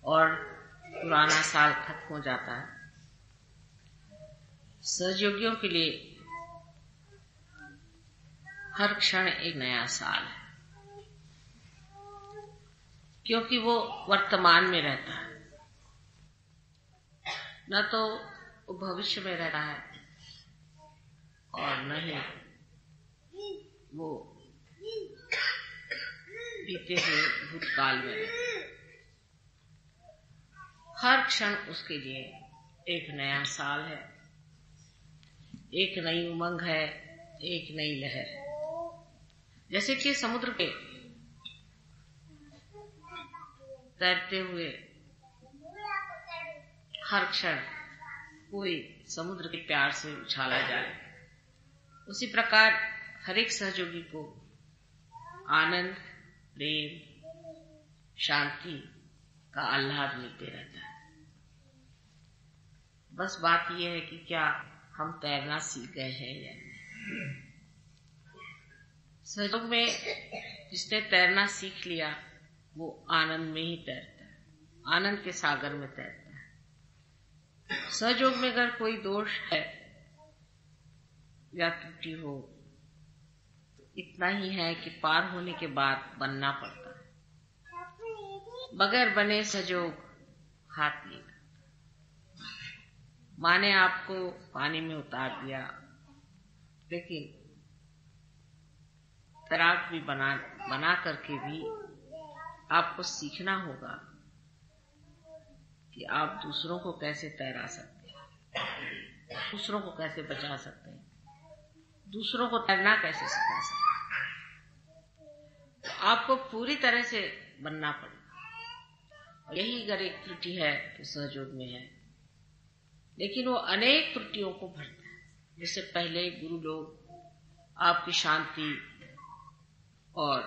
और पुराना साल खत्म हो जाता है। सहयोगियों के लिए हर क्षण एक नया साल है, क्योंकि वो वर्तमान में रहता है, न तो वो भविष्य में रहता है और न ही वो बीते हुए भूतकाल में रहता है। हर क्षण उसके लिए एक नया साल है, एक नई उमंग है, एक नई लहर है। जैसे कि समुद्र पे तैरते हुए हर क्षण कोई समुद्र के प्यार से उछाला जाए, उसी प्रकार हर एक सहयोगी को आनंद, प्रेम, शांति का आह्लाद मिलते रहता है। बस बात यह है कि क्या हम तैरना सीख गए हैं या नहीं। सहयोग में जिसने तैरना सीख लिया वो आनंद में ही तैरता है, आनंद के सागर में तैरता है। सहयोग में अगर कोई दोष है या त्रुटि हो तो इतना ही है कि पार होने के बाद बनना पड़ता है। बगैर बने सहयोग हाथ नहीं। माँ ने आपको पानी में उतार दिया, लेकिन तैराक भी बना करके भी आपको सीखना होगा कि आप दूसरों को कैसे तैरा सकते हैं, दूसरों को कैसे बचा सकते हैं, दूसरों को तैरना कैसे सिखा सकते हैं। तो आपको पूरी तरह से बनना पड़ेगा। यही अगर एक त्रुटि है तो सहयोग में है, लेकिन वो अनेक त्रुटियों को भरता है। जिससे पहले गुरु लोग आपकी शांति और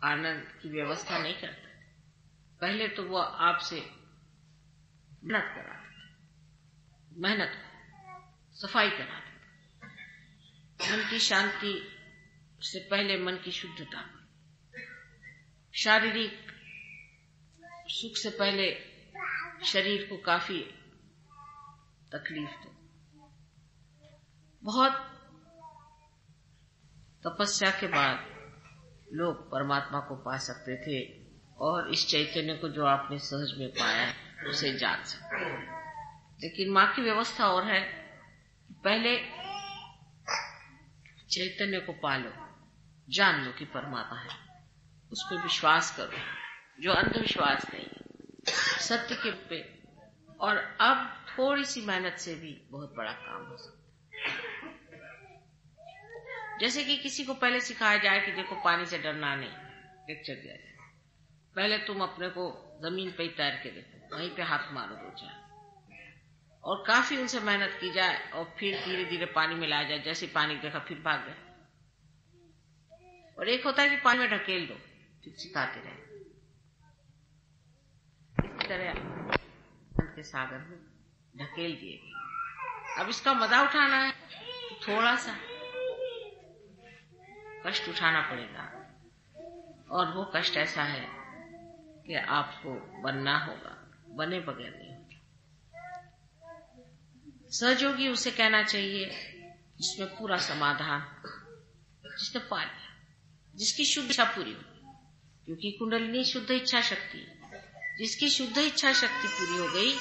आनंद की व्यवस्था नहीं करते, पहले तो वो आपसे मेहनत कराते थे, मेहनत सफाई कराते थे। मन की शांति से पहले मन की शुद्धता, शारीरिक सुख से पहले शरीर को काफी तकलीफ दो। बहुत तपस्या के बाद लोग परमात्मा को पा सकते थे और इस चैतन्य को जो आपने सहज में पाया उसे जान सकते। लेकिन माँ की व्यवस्था और है, पहले चैतन्य को पालो, जान लो कि परमात्मा है, उस पर विश्वास करो जो अंधविश्वास नहीं है, सत्य के पे। और अब थोड़ी सी मेहनत से भी बहुत बड़ा काम हो सकता है। जैसे कि किसी को पहले सिखाया जाए कि देखो पानी से डरना नहीं, लेक्चर दिया जाए, पहले तुम अपने को जमीन पे ही तैर के देखो, वहीं पे हाथ मारो दो चार, और काफी उनसे मेहनत की जाए और फिर धीरे धीरे पानी में लाया जाए। जैसे पानी देखा फिर भाग गए। और एक होता है कि पानी में ढकेल दो, फिर सिखाते रहे। इस तरह के सागर में ढकेल दिए। अब इसका मजा उठाना है तो थोड़ा सा कष्ट उठाना पड़ेगा, और वो कष्ट ऐसा है कि आपको बनना होगा, बने बगैर नहीं होगा। सहयोगी उसे कहना चाहिए जिसमें पूरा समाधान, जिसने पा लिया, जिसकी शुद्ध इच्छा पूरी हो, क्योंकि कुंडलिनी शुद्ध इच्छा शक्ति, जिसकी शुद्ध इच्छा शक्ति पूरी हो गई,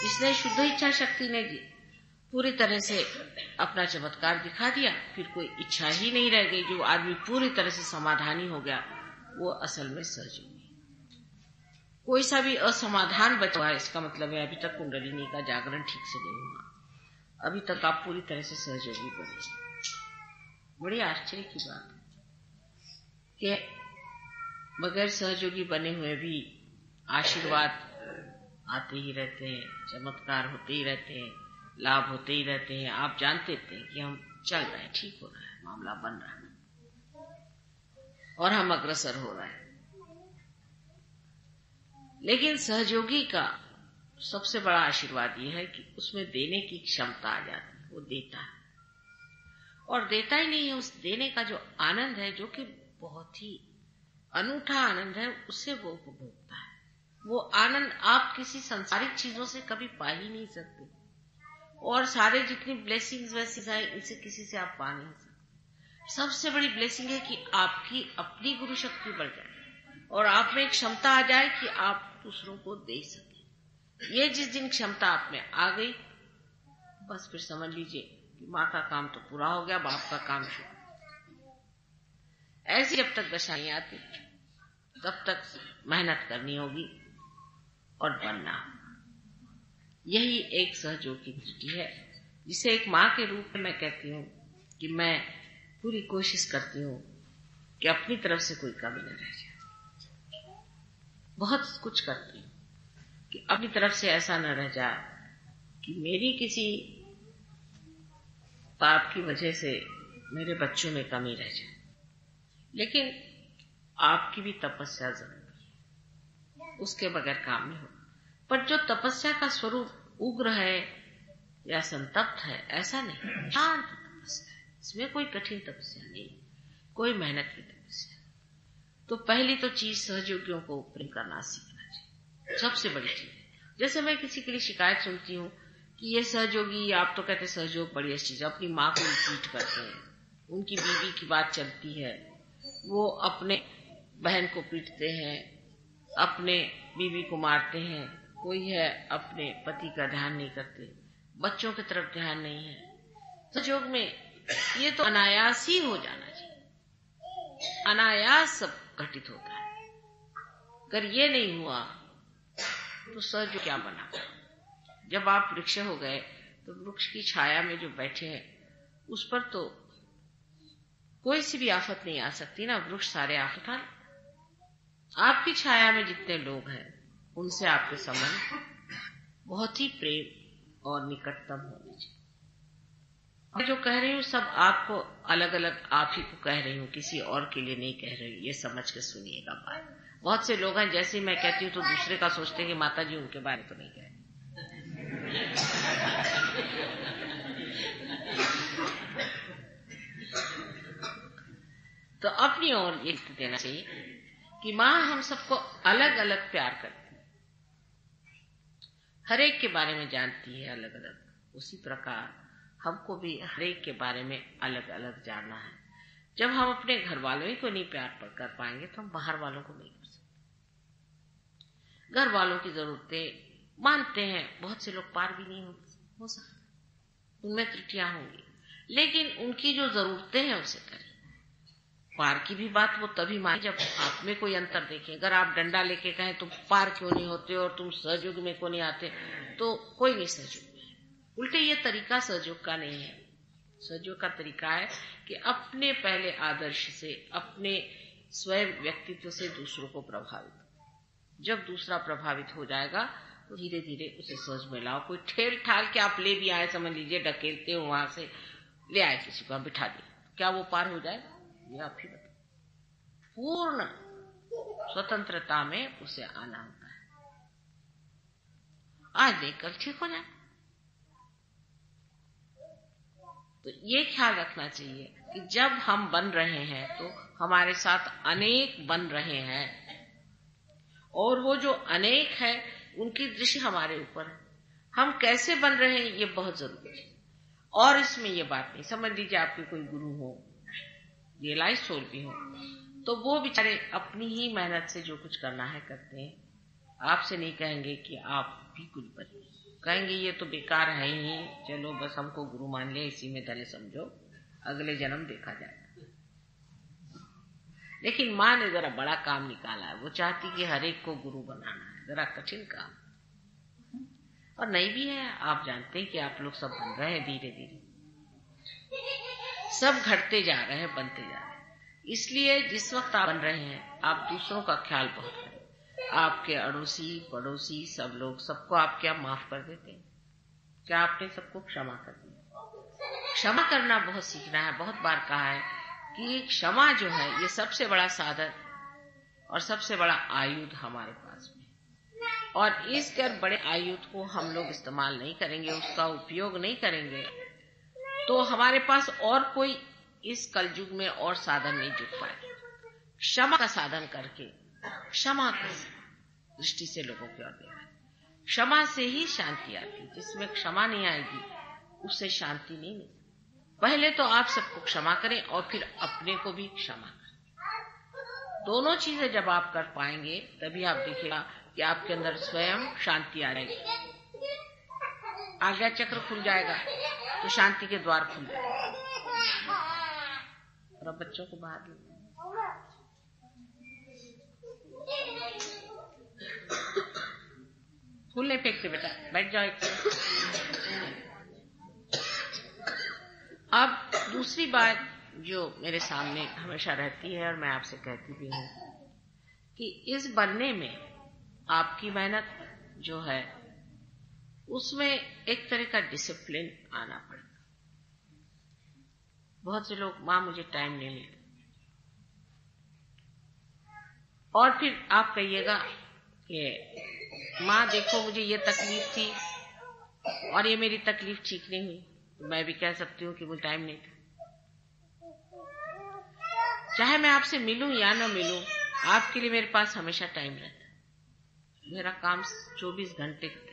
जिसने शुद्ध इच्छा शक्ति ने पूरी तरह से अपना चमत्कार दिखा दिया, फिर कोई इच्छा ही नहीं रह गई। जो आदमी पूरी तरह से समाधानी हो गया वो असल में सहयोगी। कोई सा भी असमाधान बचा हुआ है, इसका मतलब है अभी तक कुंडलिनी का जागरण ठीक से नहीं हुआ, अभी तक आप पूरी तरह से सहयोगी बने। बड़ी आश्चर्य की बात है कि बगैर सहयोगी बने हुए भी आशीर्वाद आते ही रहते हैं, चमत्कार होते ही रहते हैं, लाभ होते ही रहते हैं। आप जानते थे कि हम चल रहे हैं, ठीक हो रहा है, मामला बन रहा है और हम अग्रसर हो रहे हैं। लेकिन सहयोगी का सबसे बड़ा आशीर्वाद यह है कि उसमें देने की क्षमता आ जाती है, वो देता है। और देता ही नहीं है, उस देने का जो आनंद है, जो कि बहुत ही अनूठा आनंद है, उससे वो उपभोगता है। वो आनंद आप किसी सांसारिक चीजों से कभी पा ही नहीं सकते, और सारे जितनी ब्लेसिंग्स वैसे हैं इनसे किसी से आप पा नहीं सकते। सबसे बड़ी ब्लेसिंग है कि आपकी अपनी गुरु शक्ति बढ़ जाए और आप में एक क्षमता आ जाए कि आप दूसरों को दे सके। ये जिस दिन क्षमता आप में आ गई, बस फिर समझ लीजिए कि माँ का काम तो पूरा हो गया, बाप का काम शुरू। ऐसी जब तक दशा नहीं आती तब तक मेहनत करनी होगी और बनना। यही एक सहयोग की दृष्टि है, जिसे एक माँ के रूप में मैं कहती हूँ कि मैं पूरी कोशिश करती हूँ कि अपनी तरफ से कोई कमी न रह जाए। बहुत कुछ करती हूँ कि अपनी तरफ से ऐसा न रह जाए कि मेरी किसी पाप की वजह से मेरे बच्चों में कमी रह जाए। लेकिन आपकी भी तपस्या जरूरी है, उसके बगैर काम नहीं होगा। पर जो तपस्या का स्वरूप उग्र है या संतप्त है, ऐसा नहीं, शांत तपस्या है। इसमें कोई कठिन तपस्या नहीं, कोई मेहनत की तपस्या। तो पहली तो चीज सहयोगियों को प्रेम करना सीखना चाहिए, सबसे बड़ी चीज। जैसे मैं किसी के लिए शिकायत सुनती हूँ कि ये सहयोगी, आप तो कहते सहयोग बड़ी अच्छी चीज, अपनी माँ को रिपीट करते हैं, उनकी बीवी की बात चलती है, वो अपने बहन को पीटते हैं, अपने बीवी को मारते हैं, कोई है अपने पति का ध्यान नहीं करते, बच्चों की तरफ ध्यान नहीं है। सहयोग में ये तो अनायास ही हो जाना चाहिए, अनायास सब घटित होता है। अगर ये नहीं हुआ तो सहयोग क्या बना। जब आप वृक्ष हो गए तो वृक्ष की छाया में जो बैठे हैं उस पर तो कोई सी भी आफत नहीं आ सकती ना, वृक्ष सारे आफत उठा ले। आपकी छाया में जितने लोग हैं उनसे आपके संबंध बहुत ही प्रेम और निकटतम होने चाहिए। मैं जो कह रही हूँ सब आपको अलग अलग आप ही को कह रही हूँ, किसी और के लिए नहीं कह रही हूँ, ये समझ के सुनिएगा बात। बहुत से लोग हैं जैसे मैं कहती हूँ तो दूसरे का सोचते हैं कि माता जी उनके बारे में तो नहीं कह रही। तो अपनी ओर ये देना चाहिए कि माँ हम सबको अलग अलग प्यार करती है, हर एक के बारे में जानती है अलग अलग। उसी प्रकार हमको भी हर एक के बारे में अलग अलग जानना है। जब हम अपने घर वालों ही को नहीं प्यार कर पाएंगे तो हम बाहर वालों को नहीं कर सकते। घर वालों की जरूरतें मानते हैं, बहुत से लोग पार भी नहीं हो सकते, उनमें त्रुटियां होंगी, लेकिन उनकी जो जरूरतें हैं उसे करें। पार की भी बात वो तभी माने जब आप में कोई अंतर देखें। अगर आप डंडा लेके कहें तुम पार क्यों नहीं होते और तुम सहयोग में क्यों नहीं आते, तो कोई नहीं सहयोग में। उल्टे ये तरीका सहयोग का नहीं है। सहयोग का तरीका है कि अपने पहले आदर्श से, अपने स्वयं व्यक्तित्व से दूसरों को प्रभावित। जब दूसरा प्रभावित हो जाएगा तो धीरे धीरे उसे सहज में लाओ। कोई ठेल ठाल के आप ले भी आए, समझ लीजिए ढकेलते हो वहां से ले आए, किसी को बिठा दिया, क्या वो पार हो जाएगा? ये आप ही बताओ। पूर्ण स्वतंत्रता में उसे आना होता है। आज नहीं कल ठीक हो जाए। तो ये ख्याल रखना चाहिए कि जब हम बन रहे हैं तो हमारे साथ अनेक बन रहे हैं, और वो जो अनेक है उनकी दृष्टि हमारे ऊपर है। हम कैसे बन रहे हैं ये बहुत जरूरी है। और इसमें ये बात नहीं, समझ लीजिए आपके कोई गुरु हो, रियलाइज सोल भी हो, तो वो बेचारे अपनी ही मेहनत से जो कुछ करना है करते हैं, आपसे नहीं कहेंगे कि आप भी कुछ बनिए। कहेंगे ये तो बेकार है ही, चलो बस हमको गुरु मान लिया, इसी में धन्य समझो, अगले जन्म देखा जाएगा। लेकिन माँ ने जरा बड़ा काम निकाला है, वो चाहती कि हर एक को गुरु बनाना है, जरा कठिन काम, और नहीं भी है। आप जानते हैं कि आप लोग सब बन रहे हैं, धीरे धीरे सब घटते जा रहे हैं, बनते जा रहे हैं। इसलिए जिस वक्त आप बन रहे हैं आप दूसरों का ख्याल बहुत करें। आपके अड़ोसी पड़ोसी सब लोग, सबको आप क्या माफ कर देते हैं? क्या आपने सबको क्षमा कर दिया? क्षमा करना बहुत सीखना है। बहुत बार कहा है कि क्षमा जो है ये सबसे बड़ा साधन और सबसे बड़ा आयुध हमारे पास में, और इस बड़े आयुध को हम लोग इस्तेमाल नहीं करेंगे, उसका उपयोग नहीं करेंगे, तो हमारे पास और कोई इस कलयुग में और साधन नहीं जुट पाए। क्षमा का साधन करके क्षमा कर, दृष्टि से लोगों की ओर देख रहा है। क्षमा से ही शांति आती। जिसमें क्षमा नहीं आएगी उससे शांति नहीं मिलती। पहले तो आप सबको क्षमा करें और फिर अपने को भी क्षमा करें। दोनों चीजें जब आप कर पाएंगे तभी आप देखिएगा कि आपके अंदर स्वयं शांति आ जाएगी। आज्ञा चक्र खुल जाएगा तो शांति के द्वार खुल जाएंगे। और अब बच्चों को बाहर ले फूल नहीं फेंकते बेटा, बैठ जाओ एक। अब दूसरी बात जो मेरे सामने हमेशा रहती है और मैं आपसे कहती भी हूँ कि इस बनने में आपकी मेहनत जो है उसमें एक तरह का डिसिप्लिन आना पड़ेगा। बहुत से लोग माँ मुझे टाइम नहीं मिलता, और फिर आप कहिएगा कि माँ देखो मुझे ये तकलीफ थी और ये मेरी तकलीफ ठीक नहीं हुई, तो मैं भी कह सकती हूँ कि मुझे टाइम नहीं था। चाहे मैं आपसे मिलूं या ना मिलूं, आपके लिए मेरे पास हमेशा टाइम रहता है। मेरा काम 24 घंटे का है।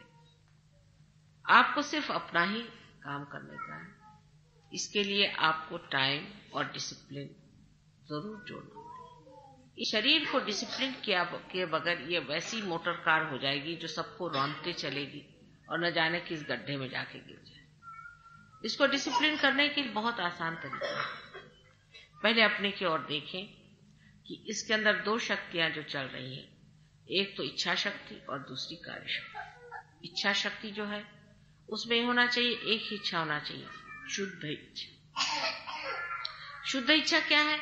आपको सिर्फ अपना ही काम करने का है। इसके लिए आपको टाइम और डिसिप्लिन जरूर जोड़ना पड़ेगा। इस शरीर को डिसिप्लिन के बगैर ये वैसी मोटर कार हो जाएगी जो सबको रौंदते चलेगी और न जाने किस गड्ढे में जाके गिर जाए। इसको डिसिप्लिन करने के लिए बहुत आसान तरीका है। पहले अपने की ओर देखें कि इसके अंदर दो शक्तियां जो चल रही हैं, एक तो इच्छा शक्ति और दूसरी कार्य शक्ति। इच्छा शक्ति जो है उसमें होना चाहिए, एक ही इच्छा होना चाहिए, शुद्ध इच्छा। शुद्ध इच्छा क्या है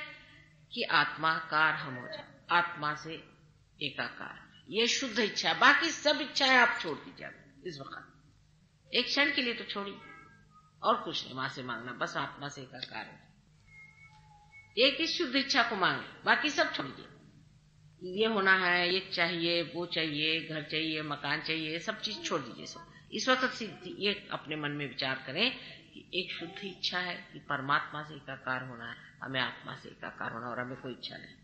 कि आत्माकार हम हो जाए, आत्मा से एकाकार। ये शुद्ध इच्छा। बाकी सब इच्छाएं आप छोड़ दीजिए इस वक्त, एक क्षण के लिए तो छोड़िए, और कुछ नहीं मां से मांगना, बस आत्मा से एकाकार हो। एक ही शुद्ध इच्छा को मांगे, बाकी सब छोड़िए। ये होना है, ये चाहिए, वो चाहिए, घर चाहिए, मकान चाहिए, सब चीज छोड़ दीजिए। सब इस वक्त ये अपने मन में विचार करें कि एक शुद्ध इच्छा है कि परमात्मा से एकाकार होना है, हमें आत्मा से एकाकार होना, और हमें कोई इच्छा नहीं।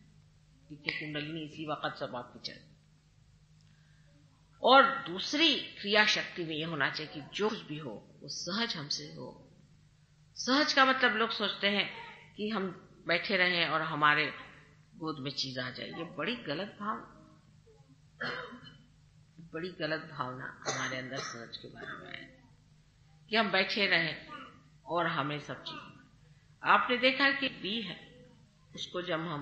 क्योंकि कुंडलिनी इसी वक्त सब आपकी चाहिए। और दूसरी क्रिया शक्ति में यह होना चाहिए कि जो कुछ भी हो वो सहज हमसे हो। सहज का मतलब लोग सोचते हैं कि हम बैठे रहें और हमारे गोद में चीज आ जाए। ये बड़ी गलत भावना हमारे अंदर सहज के बारे में है कि हम बैठे रहें और हमें सब चीज। आपने देखा कि बी है, उसको जब हम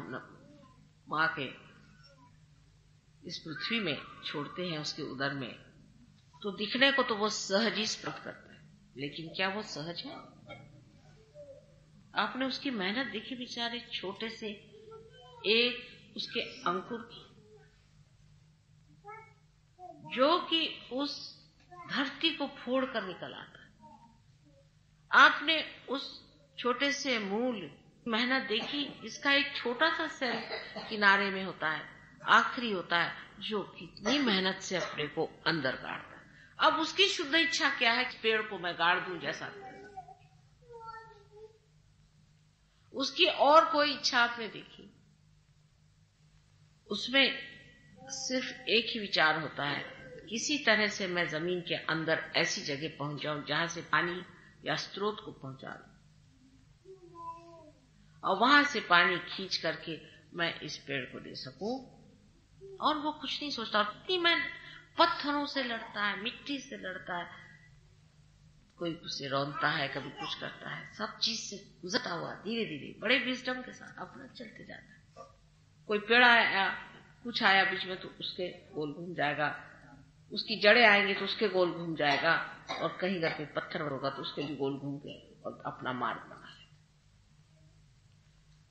माँ के इस पृथ्वी में छोड़ते हैं उसके उदर में, तो दिखने को तो वो सहज ही स्पर्श करता है, लेकिन क्या वो सहज है? आपने उसकी मेहनत देखी, बेचारे छोटे से एक उसके अंकुर की, जो कि उस धरती को फोड़ कर निकल आता है। आपने उस छोटे से मूल मेहनत देखी, इसका एक छोटा सा सेल किनारे में होता है, आखिरी होता है, जो कितनी मेहनत से अपने को अंदर गाड़ता है। अब उसकी शुद्ध इच्छा क्या है कि पेड़ को मैं गाड़ दूं जैसा, उसकी और कोई इच्छा आपने देखी? उसमें सिर्फ एक ही विचार होता है, किसी तरह से मैं जमीन के अंदर ऐसी जगह पहुंच जाऊं जहां से पानी या स्रोत को पहुंचा दूं, और वहां से पानी खींच करके मैं इस पेड़ को दे सकूं। और वो कुछ नहीं सोचता। और इतनी मैं पत्थरों से लड़ता है, मिट्टी से लड़ता है, कोई उसे रौंदता है, कभी कुछ करता है, सब चीज से गुजरता हुआ धीरे धीरे बड़े विजडम के साथ अपना चलते जाता है। कोई पेड़ आया, कुछ आया बीच में, तो उसके गोल घूम जाएगा, उसकी जड़ें आएंगी तो उसके गोल घूम जाएगा, और कहीं करके पत्थर होगा तो उसके भी गोल घूम के और अपना मार्ग बना लेगा।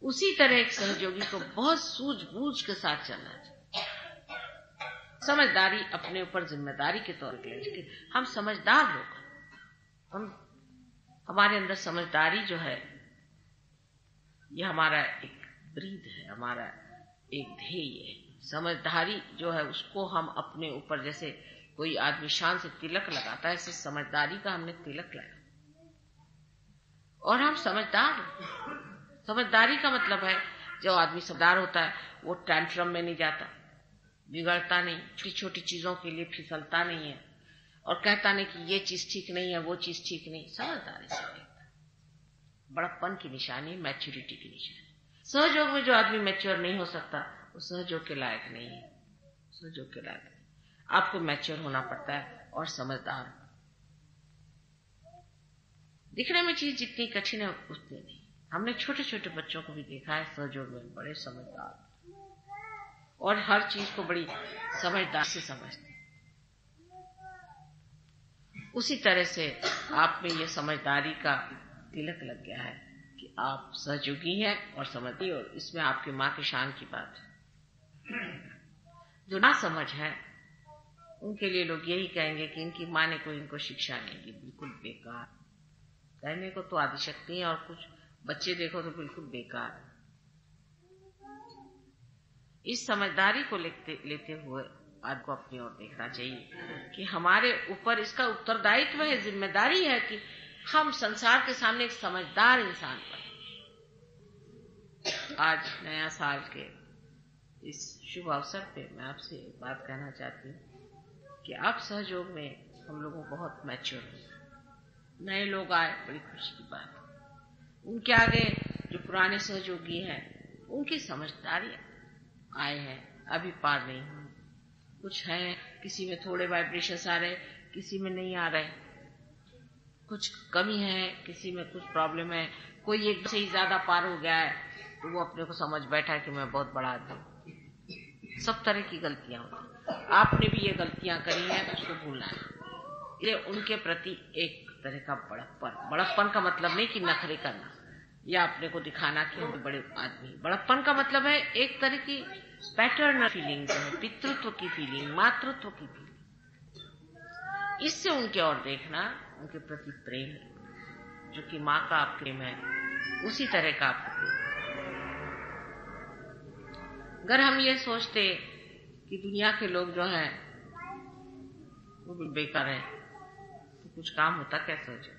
उसी तरह एक सहयोगी को बहुत सूझबूझ के साथ चलना चाहिए। समझदारी अपने ऊपर जिम्मेदारी के तौर पर, हम समझदार लोग, हमारे अंदर समझदारी जो है ये हमारा एक ब्रीद है, हमारा एक ध्येय है। समझदारी जो है उसको हम अपने ऊपर, जैसे कोई आदमी शान से तिलक लगाता है, ऐसे समझदारी का हमने तिलक लगाया और हम समझदार। समझदारी का मतलब है जो आदमी समझदार होता है वो टैंट्रम में नहीं जाता, बिगड़ता नहीं, छोटी छोटी चीजों के लिए फिसलता नहीं है और कहता नहीं कि ये चीज ठीक नहीं है, वो चीज ठीक नहीं। समझदारी से देखता, बड़प्पन की निशानी, मैच्योरिटी की निशानी। सहयोग में जो आदमी मैच्योर नहीं हो सकता वो सहयोग के लायक नहीं है, सहयोग के लायक नहीं। आपको मैच्योर होना पड़ता है और समझदार। दिखने में चीज जितनी कठिन है उतनी नहीं। हमने छोटे छोटे बच्चों को भी देखा है सहयोग में बड़े समझदार और हर चीज को बड़ी समझदार से समझते। उसी तरह से आप में ये समझदारी का तिलक लग गया है कि आप सहयोगी हैं और समझती, और इसमें आपकी माँ की शान की बात है। जो ना समझ है उनके लिए लोग यही कहेंगे कि इनकी माँ ने कोई इनको शिक्षा नहीं दी, बिल्कुल बेकार। कहने को तो आदिशक्ति है और कुछ बच्चे देखो तो बिल्कुल बेकार। इस समझदारी को लेते हुए आपको अपनी ओर देखना चाहिए कि हमारे ऊपर इसका उत्तरदायित्व है, जिम्मेदारी है कि हम संसार के सामने एक समझदार इंसान बने। आज नया साल के इस शुभ अवसर पे मैं आपसे एक बात कहना चाहती हूँ कि आप सहयोग में हम लोगों को बहुत मैच्योर हैं। नए लोग आए, बड़ी खुशी की बात। उनके आगे जो पुराने सहयोगी हैं उनकी समझदारी आए हैं, अभी पार नहीं हुई। कुछ है, किसी में थोड़े वाइब्रेशंस आ रहे, किसी में नहीं आ रहे, कुछ कमी है, किसी में कुछ प्रॉब्लम है, कोई एक से ही ज्यादा पार हो गया है तो वो अपने को समझ बैठा है कि मैं बहुत बड़ा आदमी। सब तरह की गलतियां होती। आपने भी ये गलतियां करी हैं तो उसको भूलना है। ये उनके प्रति एक तरह का बड़प्पन का मतलब नहीं कि नखरे करना या अपने को दिखाना कि हम बड़े आदमी। बड़प्पन का मतलब है एक तरह की पैटर्न फीलिंग, पितृत्व की फीलिंग, मातृत्व की फीलिंग। इससे उनके ओर देखना, उनके प्रति प्रेम, जो कि माँ का आप प्रेम है उसी तरह का आपका प्रेम। अगर हम ये सोचते कि दुनिया के लोग जो हैं वो बेकार है तो कुछ काम होता क्या सोचो।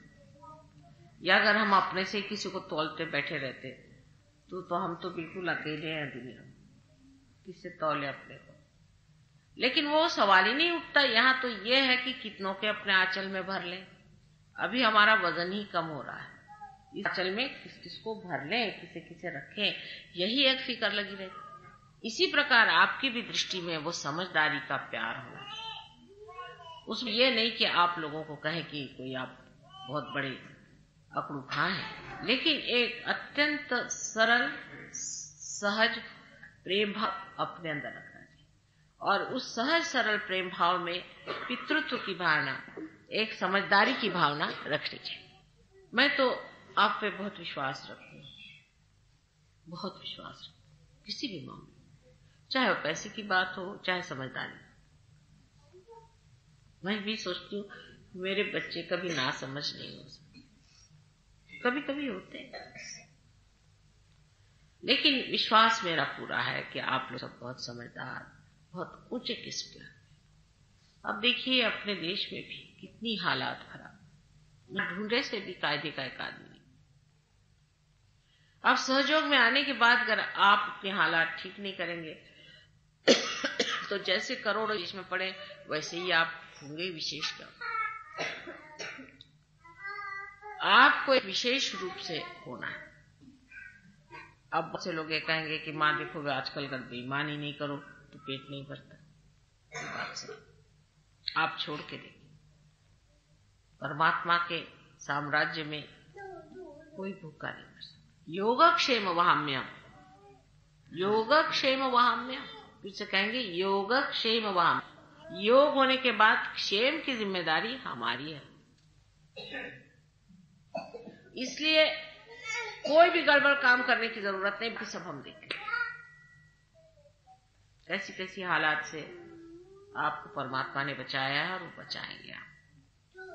या अगर हम अपने से किसी को तौलते बैठे रहते तो हम तो बिल्कुल अकेले हैं दुनिया में, किससे तौले अपने को। लेकिन वो सवाल ही नहीं उठता। यहाँ तो ये है कि कितनों के अपने आंचल में भर लें। अभी हमारा वजन ही कम हो रहा है, इस आंचल में किस किसको भर लें, किसे किसे रखें, यही एक फिक्र लगी रहती। इसी प्रकार आपकी भी दृष्टि में वो समझदारी का प्यार हो। उसमें ये नहीं कि आप लोगों को कहे कि कोई आप बहुत बड़े अकड़ू खां हैं, लेकिन एक अत्यंत सरल सहज प्रेम भाव अपने अंदर रखना चाहिए। और उस सहज सरल प्रेम भाव में पितृत्व की भावना, एक समझदारी की भावना रखनी चाहिए। मैं तो आप पे बहुत विश्वास रखती हूँ, बहुत विश्वास रखती हूँ किसी भी मामले, चाहे वो पैसे की बात हो चाहे समझदारी। मैं भी सोचती हूँ मेरे बच्चे कभी ना समझ नहीं हो सकते, कभी कभी होते हैं, लेकिन विश्वास मेरा पूरा है कि आप लोग सब बहुत समझदार, बहुत ऊंचे किस्म के। अब देखिए अपने देश में भी कितनी हालात खराब, ढूंढे से भी कायदे का एक आदमी। अब सहयोग में आने के बाद अगर आप अपने हालात ठीक नहीं करेंगे तो जैसे करोड़ों इसमें पड़े वैसे ही आप होंगे विशेषकर। आपको एक विशेष रूप से होना है। अब बहुत से लोग ये कहेंगे कि माँ देखो आजकल अगर बेईमानी नहीं करो तो पेट नहीं भरता। बात से आप छोड़ के देखिए, परमात्मा के साम्राज्य में कोई भूखा नहीं मर सकता। योगक्षेम वहाम्यम, योगक्षेम वहाम्यम, फिर से कहेंगे योगक्षेम वहाम। योग होने के बाद क्षेम की जिम्मेदारी हमारी है। इसलिए कोई भी गड़बड़ काम करने की जरूरत नहीं, कि सब हम देखें कैसी कैसी हालात से आपको परमात्मा ने बचाया है और वो बचाएंगे आप,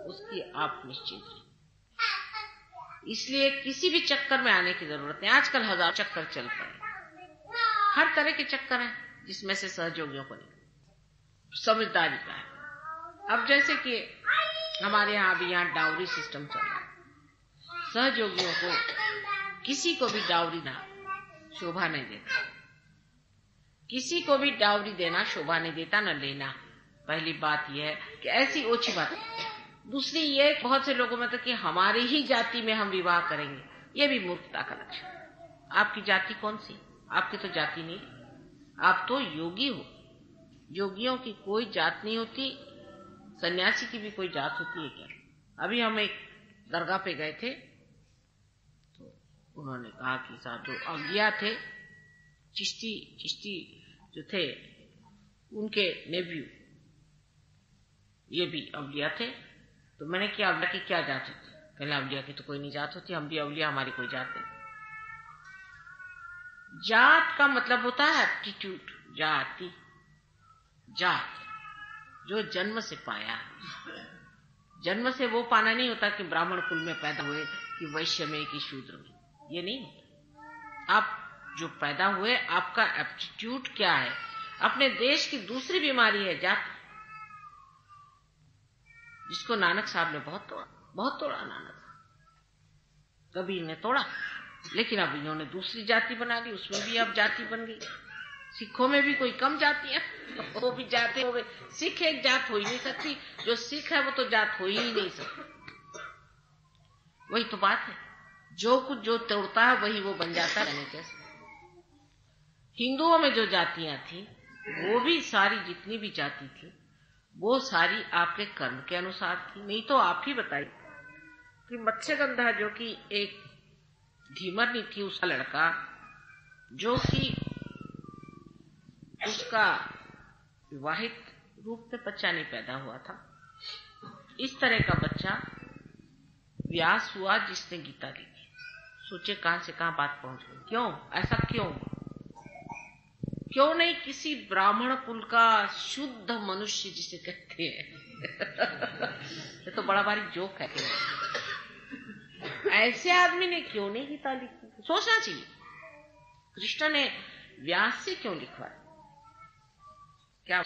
उसकी आप निश्चित रहिए। इसलिए किसी भी चक्कर में आने की जरूरत नहीं। आजकल 1000 चक्कर चल पड़े, हर तरह के चक्कर हैं, जिसमें से सहयोगियों को नहीं, समझदारी का है। अब जैसे कि हमारे यहाँ अभी यहाँ डाउरी सिस्टम चल रहा है, सहयोगियों को किसी को भी डाउरी ना शोभा नहीं देता। किसी को भी डाउरी देना शोभा नहीं देता, न लेना। पहली बात यह है कि ऐसी ओछी बात है। दूसरी ये, बहुत से लोगों में तो कि हमारी ही जाति में हम विवाह करेंगे, ये भी मूर्खता का लक्षण। आपकी जाति कौन सी? आपकी तो जाति नहीं, आप तो योगी हो। योगियों की कोई जात नहीं होती, सन्यासी की भी कोई जात होती है क्या? अभी हम एक दरगाह पे गए थे तो उन्होंने कहा कि साहब जो अज्ञा थे, चिश्ती जो थे, उनके नेव्यू ये भी अवलिया थे। तो मैंने क्या, अवलिया की क्या जात होती? कहले अवलिया की तो कोई नहीं जात होती, हम भी अवलिया, हमारी कोई जात नहीं। जात का मतलब होता है एप्टीट्यूड, जाति, जात जो जन्म से पाया। जन्म से वो पाना नहीं होता कि ब्राह्मण कुल में पैदा हुए, कि वैश्य में, कि शूद्र में, ये नहीं होता। आप जो पैदा हुए, आपका एप्टीट्यूड क्या है। अपने देश की दूसरी बीमारी है जाति, जिसको नानक साहब ने बहुत तोड़ा नानक कबीर ने तोड़ा, लेकिन अब इन्होंने दूसरी जाति बना दी, उसमें भी अब जाति बन गई। सिखों में भी कोई कम जातियां, वो भी जाते हो गए। सिख एक जात हो ही नहीं सकती, जो सिख है वो तो जात हो ही नहीं सकती। वही तो बात है, जो कुछ जो तोड़ता है वही वो बन जाता है। कैसे हिंदुओं में जो जातियां थी, वो भी सारी जितनी भी जाति थी, वो सारी आपके कर्म के अनुसार थी। नहीं तो आप ही बताइए कि मत्स्यगंधा जो कि एक धीमरनी थी, उसका लड़का, जो कि उसका विवाहित रूप में बच्चा नहीं पैदा हुआ था, इस तरह का बच्चा व्यास हुआ जिसने गीता लिखी। सोचे कहां से कहां बात पहुंच गई। क्यों ऐसा? क्यों नहीं किसी ब्राह्मण कुल का शुद्ध मनुष्य जिसे कहते हैं ये तो बड़ा भारी जोक है। ऐसे आदमी ने क्यों नहीं गीता लिखी? सोचना चाहिए, कृष्ण ने व्यास से क्यों लिखवाया? क्या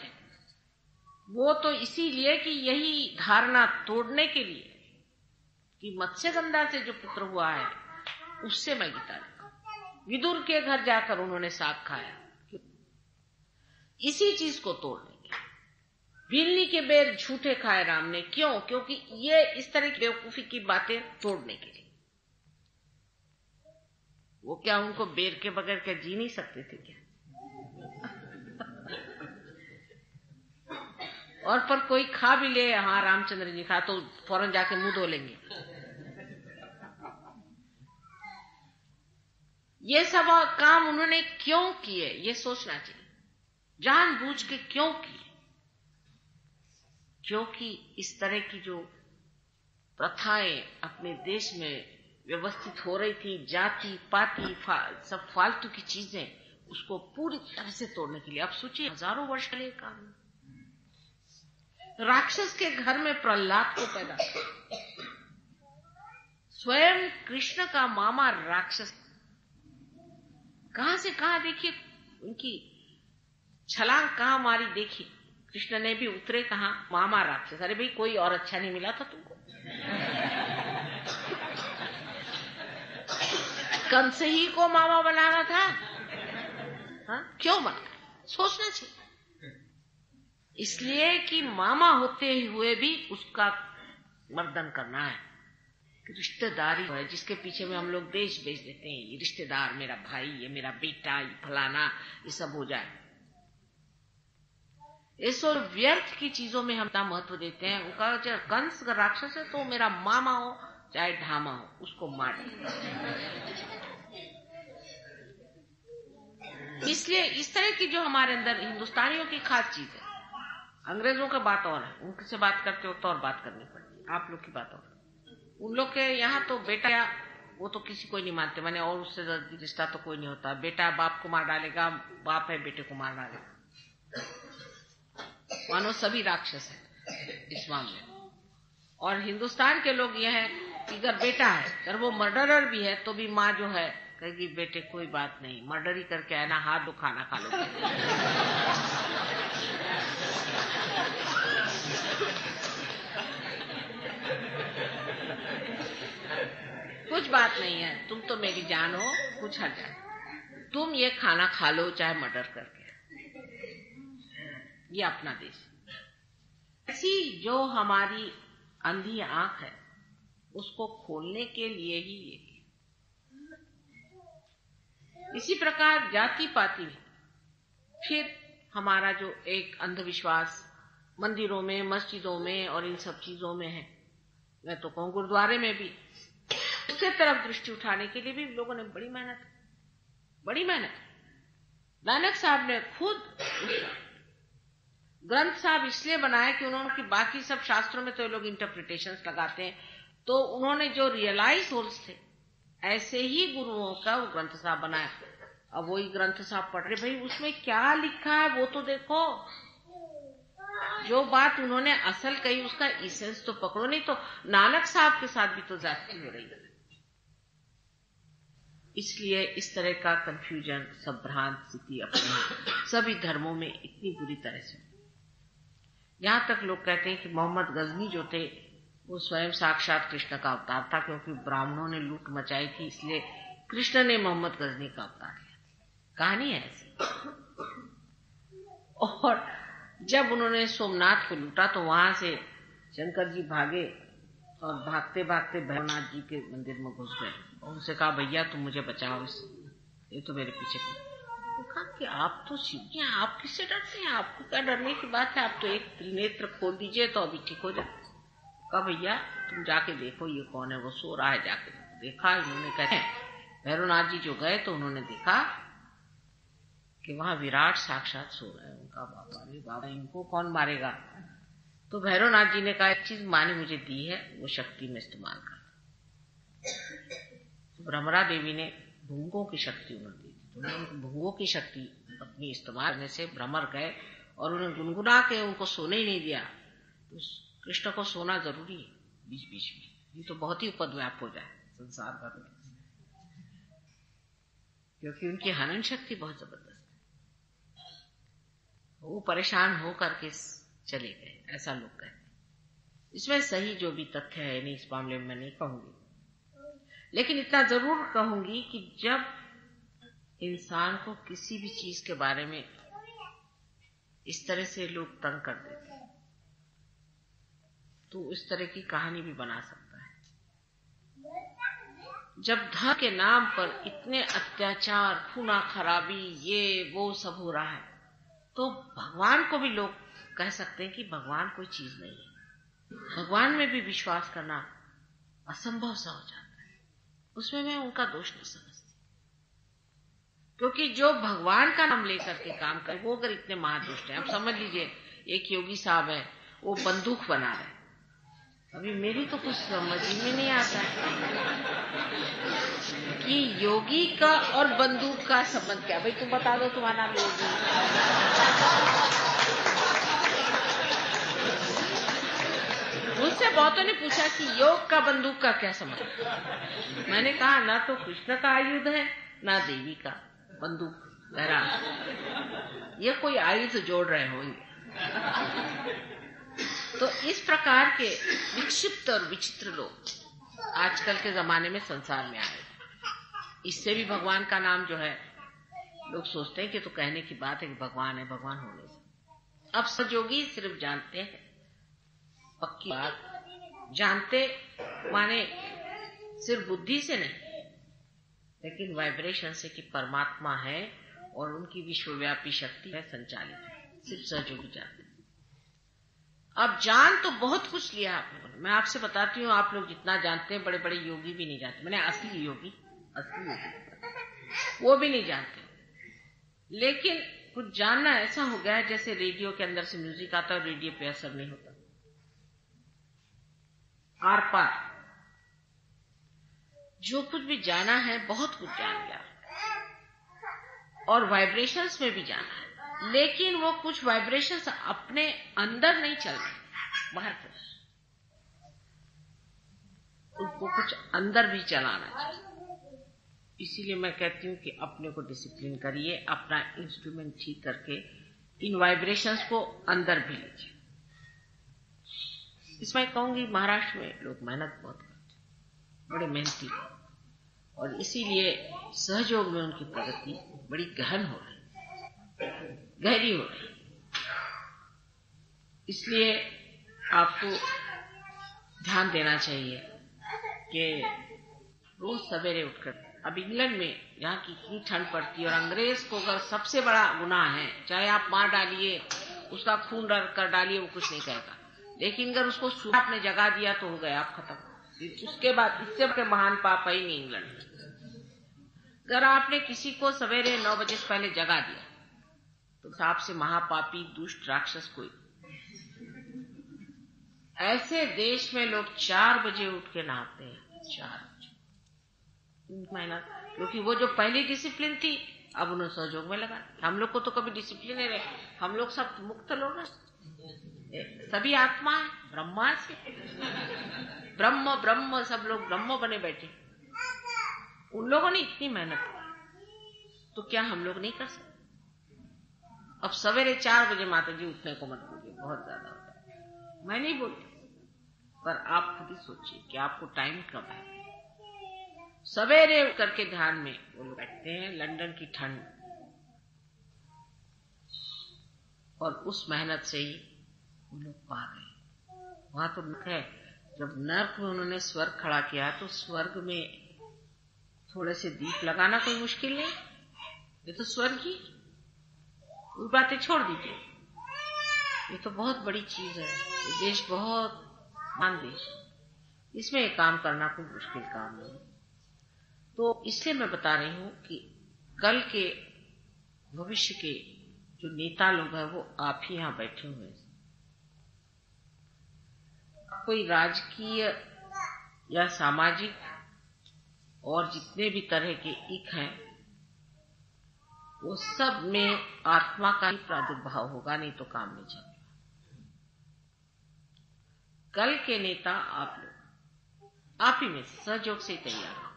वो तो इसीलिए कि यही धारणा तोड़ने के लिए कि मत्स्यगंधा से जो पुत्र हुआ है उससे मैं गीता लिखा। विदुर के घर जाकर उन्होंने साग खाया, इसी चीज को तोड़ने के। बिल्ली के बेर झूठे खाए राम ने, क्यों? क्योंकि ये इस तरह की बेवकूफी की बातें तोड़ने के लिए। वो क्या उनको बेर के बगैर क्या जी नहीं सकते थे क्या? और पर कोई खा भी ले, हाँ रामचंद्र जी खा, तो फौरन जाके मुंह धो लेंगे। ये सब काम उन्होंने क्यों किए, ये सोचना चाहिए। जानबूझ के क्यों किए? क्योंकि इस तरह की जो प्रथाएं अपने देश में व्यवस्थित हो रही थी, जाति पाति सब फालतू की चीजें, उसको पूरी तरह से तोड़ने के लिए। अब सोचिए, हजारों वर्ष के लिए काम। राक्षस के घर में प्रहलाद को पैदा किया, स्वयं कृष्ण का मामा राक्षस। कहां से कहां देखिए उनकी छलांग कहां मारी, देखिए। कृष्ण ने भी उतरे कहां, मामा राक्षस। अरे भाई, कोई और अच्छा नहीं मिला था तुमको? कंस ही को मामा बनाना था, हाँ? क्यों बना? सोचना चाहिए। इसलिए कि मामा होते हुए भी उसका मर्दन करना है। रिश्तेदारी है जिसके पीछे में हम लोग देश बेच देते हैं। ये रिश्तेदार, मेरा भाई, ये मेरा बेटा, ये फलाना, ये सब हो जाए। इस और व्यर्थ की चीजों में हम इतना महत्व देते हैं। उनका चाहे कंस राक्षस है तो मेरा मामा हो चाहे ढामा हो, उसको मार दे। इसलिए इस तरह की जो हमारे अंदर हिंदुस्तानियों की खास चीज है। अंग्रेजों का बात और है, उनसे बात करते हो तो और बात करनी पड़ती है। आप लोग की बात और, उन लोग के यहाँ तो बेटा वो तो किसी को नहीं मानते, माने और उससे रिश्ता तो कोई नहीं होता। बेटा बाप को मार डालेगा, बाप है बेटे को मार डालेगा। मानो सभी राक्षस है इस मामले। और हिंदुस्तान के लोग यह है कि अगर बेटा है, अगर वो मर्डरर भी है तो भी माँ जो है कहेगी बेटे कोई बात नहीं, मर्डर ही करके आए ना, हाथ दो खाना खा लो। कुछ बात नहीं है, तुम तो मेरी जान हो, कुछ हर जाए, तुम ये खाना खा लो चाहे मर्डर करके। ये अपना देश। ऐसी जो हमारी अंधी आंख है उसको खोलने के लिए ही ये। इसी प्रकार जाति पाति में फिर हमारा जो एक अंधविश्वास मंदिरों में, मस्जिदों में और इन सब चीजों में है, मैं तो कहूं गुरुद्वारे में भी, उसके तरफ दृष्टि उठाने के लिए भी लोगों ने बड़ी मेहनत। नानक साहब ने खुद ग्रंथ साहब इसलिए बनाया कि उन्होंने कि बाकी सब शास्त्रों में तो लोग इंटरप्रिटेशंस लगाते हैं, तो उन्होंने जो रियलाइज सोल्स थे ऐसे ही गुरुओं का वो ग्रंथ साहब बनाया। अब वही ग्रंथ साहब पढ़ रहे, भाई उसमें क्या लिखा है वो तो देखो, जो बात उन्होंने असल कही उसका इसेंस तो पकड़ो, नहीं तो नानक साहब के साथ भी तो ज्यादती हो रही है। इसलिए इस तरह का कंफ्यूजन, सब भ्रांत स्थिति अपने सभी धर्मों में इतनी बुरी तरह से। यहां तक लोग कहते हैं कि मोहम्मद गजनी जो थे वो स्वयं साक्षात कृष्ण का अवतार था, क्योंकि ब्राह्मणों ने लूट मचाई थी, इसलिए कृष्ण ने मोहम्मद गजनी का अवतार लिया। कहानी है ऐसी। और जब उन्होंने सोमनाथ को लूटा तो वहां से शंकर जी भागे और भागते भागते भैरवनाथ जी के मंदिर में घुस गए और उनसे कहा, भैया तुम मुझे बचाओ, ये तो मेरे पीछे। कहा कि आप तो शिव जी हैं, आप किससे डरते हैं, आपको क्या डरने की बात है, आप तो एक त्रिनेत्र खोल दीजिए तो अभी ठीक हो जाए। कहा भैया तुम जाके देखो ये कौन है, वो सो रहा है। जाके देखा, इन्होंने कहा भैरवनाथ जी जो गए तो उन्होंने देखा कि वहां विराट साक्षात सो रहा है। उनका बाबा, अरे बाबा इनको कौन मारेगा। तो भैरवनाथ जी ने कहा, एक चीज माँ ने मुझे दी है, वो शक्ति में इस्तेमाल कर। तो भ्रमरा देवी ने भूंगों की शक्ति उन्होंने दी, तो उन्होंने भूंगों की शक्ति अपनी इस्तेमाल करने से भ्रमर गए और उन्हें गुनगुना के उनको सोने ही नहीं दिया। तो कृष्ण को सोना जरूरी है बीच बीच में, ये तो बहुत ही उपद्व्याप हो जाए संसार भर में, क्योंकि उनकी हनन शक्ति बहुत जबरदस्त है। वो परेशान हो करके चले गए, ऐसा लोग कहते हैं। इसमें सही जो भी तथ्य है नहीं, इस मामले में मैं नहीं कहूंगी, लेकिन इतना जरूर कहूंगी कि जब इंसान को किसी भी चीज के बारे में इस तरह से लोग तंग कर देते हैं तो इस तरह की कहानी भी बना सकता है। जब धर्म के नाम पर इतने अत्याचार, खूना खराबी, ये वो सब हो रहा है, तो भगवान को भी लोग कह सकते हैं कि भगवान कोई चीज नहीं है। भगवान में भी विश्वास करना असंभव सा हो जाता है। उसमें मैं उनका दोष नहीं समझती, क्योंकि जो भगवान का नाम लेकर के काम करे वो अगर इतने महादुष्ट हैं। अब समझ लीजिए एक योगी साहब है, वो बंदूक बना रहे, अभी मेरी तो कुछ समझ में नहीं आता है कि योगी का और बंदूक का संबंध क्या। भाई तुम बता दो, तुम्हारा नाम योगी। मुझसे बहुतों ने पूछा कि योग का बंदूक का क्या संबंध। मैंने कहा ना तो कृष्ण का आयुध है ना देवी का बंदूक। ये कोई आयुध जोड़ रहे होंगे। तो इस प्रकार के विक्षिप्त और विचित्र लोग आजकल के जमाने में संसार में आए। इससे भी भगवान का नाम जो है लोग सोचते हैं कि तो कहने की बात है कि भगवान है, भगवान होने से। अब सजयोगी सिर्फ जानते हैं, पक्की बात जानते माने सिर्फ बुद्धि से नहीं, लेकिन वाइब्रेशन से कि परमात्मा है और उनकी विश्वव्यापी शक्ति है, संचालित है, सिर्फ सहयोगी जानते। अब जान तो बहुत कुछ लिया आप लोगों ने। मैं आपसे बताती हूँ, आप लोग जितना जानते हैं बड़े बड़े योगी भी नहीं जानते। मैंने असली योगी वो भी नहीं जानते। लेकिन कुछ जानना ऐसा हो गया है जैसे रेडियो के अंदर से म्यूजिक आता है, रेडियो पे असर नहीं होता। आर पार जो कुछ भी जाना है बहुत कुछ जान गया, और वाइब्रेशंस में भी जाना है, लेकिन वो कुछ वाइब्रेशंस अपने अंदर नहीं चल रहे, बाहर से उनको कुछ अंदर भी चलाना चाहिए। इसीलिए मैं कहती हूँ कि अपने को डिसिप्लिन करिए, अपना इंस्ट्रूमेंट ठीक करके इन वाइब्रेशंस को अंदर भी लीजिए। इसमें कहूंगी महाराष्ट्र में लोग मेहनत बहुत करते, बड़े मेहनती, और इसीलिए सहयोग में उनकी प्रगति बड़ी गहन हो रही, गहरी हो रही। इसलिए आपको ध्यान देना चाहिए कि रोज सवेरे उठकर, अब इंग्लैंड में यहाँ की इतनी ठंड पड़ती है, और अंग्रेज को अगर सबसे बड़ा गुनाह है, चाहे आप मार डालिए, उसका खून कर डालिए, वो कुछ नहीं कहेगा, लेकिन अगर उसको सुबह आपने जगा दिया तो हो गया, आप खत्म। उसके बाद इससे बड़े महान पाप है ही नहीं इंग्लैंड में। अगर आपने किसी को सवेरे 9 बजे से पहले जगा दिया तो सांप से महापापी दुष्ट राक्षस कोई। ऐसे देश में लोग 4 बजे उठ के नहाते हैं, 4 मेहनत, क्योंकि वो जो पहली डिसिप्लिन थी अब उन्हें सहयोग में लगा। हम लोग को तो कभी डिसिप्लिन नहीं रहे, हम लोग सब मुक्त लोग हैं, सभी आत्मा है, ब्रह्मा से ब्रह्म ब्रह्म, सब लोग ब्रह्म बने बैठे। उन लोगों ने इतनी मेहनत की तो क्या हम लोग नहीं कर सकते? अब सवेरे 4 बजे माता जी उठने को मत बोलिए, बहुत ज्यादा होता है, मैं नहीं बोलती, पर आप खुद ही सोचिए कि आपको टाइम कब है। सवेरे उठ करके ध्यान में वो लोग बैठते हैं, लंदन की ठंड, और उस मेहनत से ही वो लोग पा गए। वहां तो नर्क है, जब नर्क में उन्होंने स्वर्ग खड़ा किया तो स्वर्ग में थोड़े से दीप लगाना कोई मुश्किल नहीं, ये तो स्वर्ग ही, वो बातें छोड़ दीजिए, ये तो बहुत बड़ी चीज है। ये देश बहुत महान देश, इसमें एक काम करना कोई मुश्किल काम नहीं। तो इसलिए मैं बता रही हूं कि कल के भविष्य के जो नेता लोग हैं वो आप ही यहां बैठे हुए हैं। कोई राजकीय या सामाजिक और जितने भी तरह के इक हैं वो सब में आत्मा का ही प्रादुर्भाव होगा, नहीं तो काम नहीं चलेगा। कल के नेता आप लोग, आप ही में सहयोग से तैयार हो।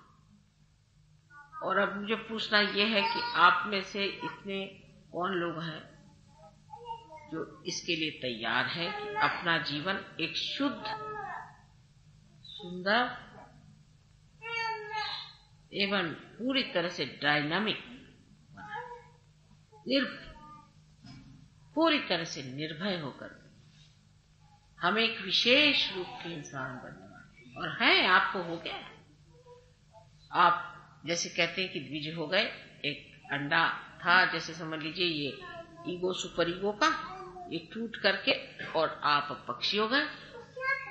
और अब मुझे पूछना यह है कि आप में से इतने कौन लोग हैं जो इसके लिए तैयार हैं कि अपना जीवन एक शुद्ध, सुंदर एवं पूरी तरह से डायनामिक, पूरी तरह से निर्भय होकर हम एक विशेष रूप के इंसान बनना। और हैं, आपको हो गया। आप जैसे कहते हैं कि द्विज हो गए, एक अंडा था, जैसे समझ लीजिए ये ईगो सुपर ईगो का, ये टूट करके और आप अब पक्षी हो गए।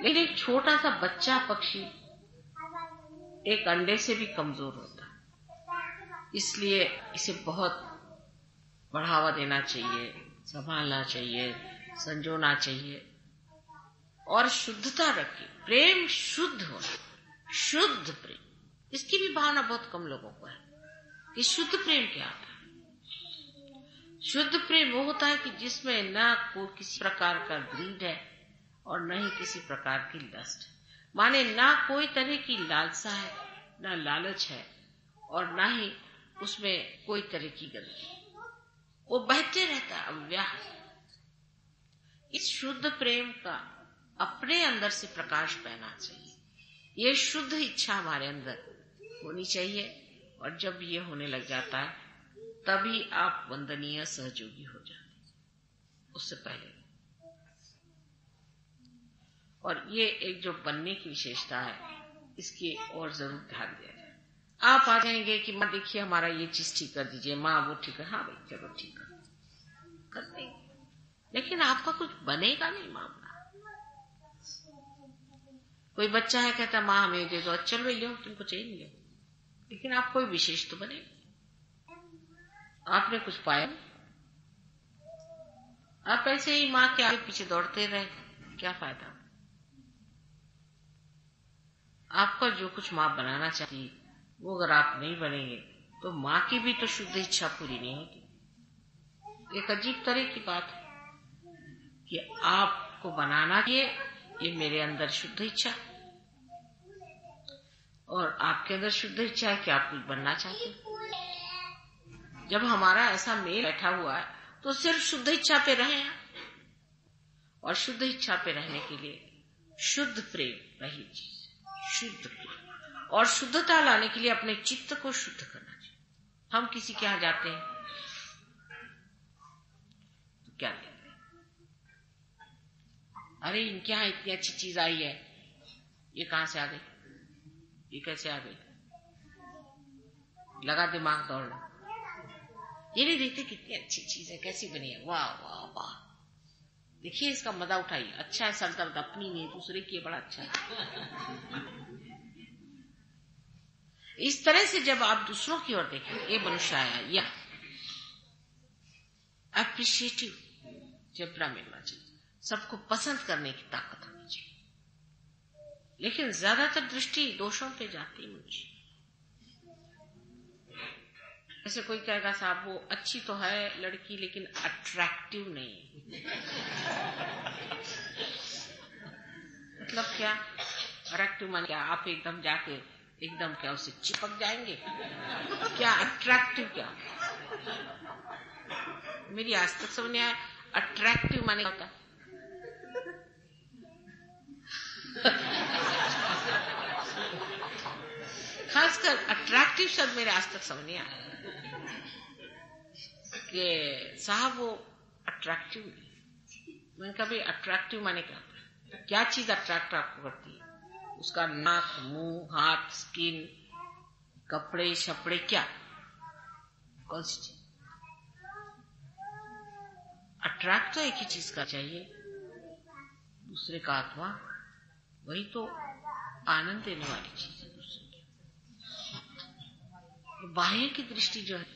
लेकिन एक छोटा सा बच्चा पक्षी एक अंडे से भी कमजोर होता है, इसलिए इसे बहुत बढ़ावा देना चाहिए, संभालना चाहिए, संजोना चाहिए और शुद्धता रखिए। प्रेम शुद्ध हो, शुद्ध प्रेम, इसकी भी भावना बहुत कम लोगों को है कि शुद्ध प्रेम क्या होता है। शुद्ध प्रेम वो होता है कि जिसमें न कोई किसी प्रकार का ग्रीड है और न ही किसी प्रकार की लस्ट है, माने ना कोई तरह की लालसा है, ना लालच है, और ना ही उसमें कोई तरह की गलती, वो बहते रहता है अव्याह। इस शुद्ध प्रेम का अपने अंदर से प्रकाश पहना चाहिए, ये शुद्ध इच्छा हमारे अंदर होनी चाहिए। और जब ये होने लग जाता है तभी आप वंदनीय सहयोगी हो जाते, उससे पहले। और ये एक जो बनने की विशेषता है, इसकी और जरूर ध्यान दिया जाए। आप आ जाएंगे कि माँ देखिए हमारा ये चीज ठीक कर दीजिए, माँ वो ठीक है, हाँ भाई चलो ठीक कर देंगे, लेकिन आपका कुछ बनेगा नहीं मामला। कोई बच्चा है कहता माँ हमें दे दो, चलो लो, तुमको चाहिए नहीं लो, लेकिन आप कोई विशेष तो बने, आपने कुछ पाया। आप ऐसे ही माँ के आगे पीछे दौड़ते रहे, क्या फायदा। आपका जो कुछ माँ बनाना चाहती वो अगर आप नहीं बनेंगे तो माँ की भी तो शुद्ध इच्छा पूरी नहीं होगी। एक अजीब तरह की बात है कि आपको बनाना चाहिए, ये मेरे अंदर शुद्ध इच्छा, और आपके अंदर शुद्ध इच्छा है कि आप कुछ बनना चाहते हैं। जब हमारा ऐसा मेल बैठा हुआ है तो सिर्फ शुद्ध इच्छा पे रहे हैं, और शुद्ध इच्छा पे रहने के लिए शुद्ध प्रेम वही चीज, शुद्ध प्रेम। और शुद्धता लाने के लिए अपने चित्त को शुद्ध करना चाहिए। हम किसी के यहां जाते हैं तो क्या कहते हैं, अरे इनके यहाँ इतनी अच्छी चीज आई है, ये कहां से आ गई, ये कैसे आ गई, लगा दिमाग दौड़ना। ये नहीं देखते कितनी अच्छी चीज है, कैसी बनी है, वाह वाह वाह, देखिए इसका मजा उठाइए, अच्छा है, सर दर्द अपनी नहीं दूसरे की बड़ा अच्छा है। इस तरह से जब आप दूसरों की ओर देखें, ये मनुष्य आया, या अप्रिशिएटिव जबरा मिलना चाहिए, सबको पसंद करने की ताकत होनी चाहिए। लेकिन ज्यादातर दृष्टि दोषों पे जाती है मनुष्य। ऐसे कोई कहेगा साहब वो अच्छी तो है लड़की लेकिन अट्रैक्टिव नहीं। मतलब क्या अट्रैक्टिव माने क्या, आप एकदम जाके एकदम क्या उससे चिपक जाएंगे क्या, अट्रैक्टिव क्या, मेरी आज तक समझ नहीं आया अट्रैक्टिव माने होता। खासकर अट्रैक्टिव शब्द मेरे आज तक समझ नहीं आया कि साहब वो अट्रैक्टिव नहीं। मैंने कहा भाई अट्रैक्टिव माने क्या चीज अट्रैक्ट आपको करती है, उसका नाक, मुंह, हाथ, स्किन, कपड़े शपड़े, क्या कौन सी चीज अट्रैक्ट तो एक ही चीज का चाहिए, दूसरे का आत्मा, वही तो आनंद देने वाली चीज है दूसरे की। बाह्य की दृष्टि जो है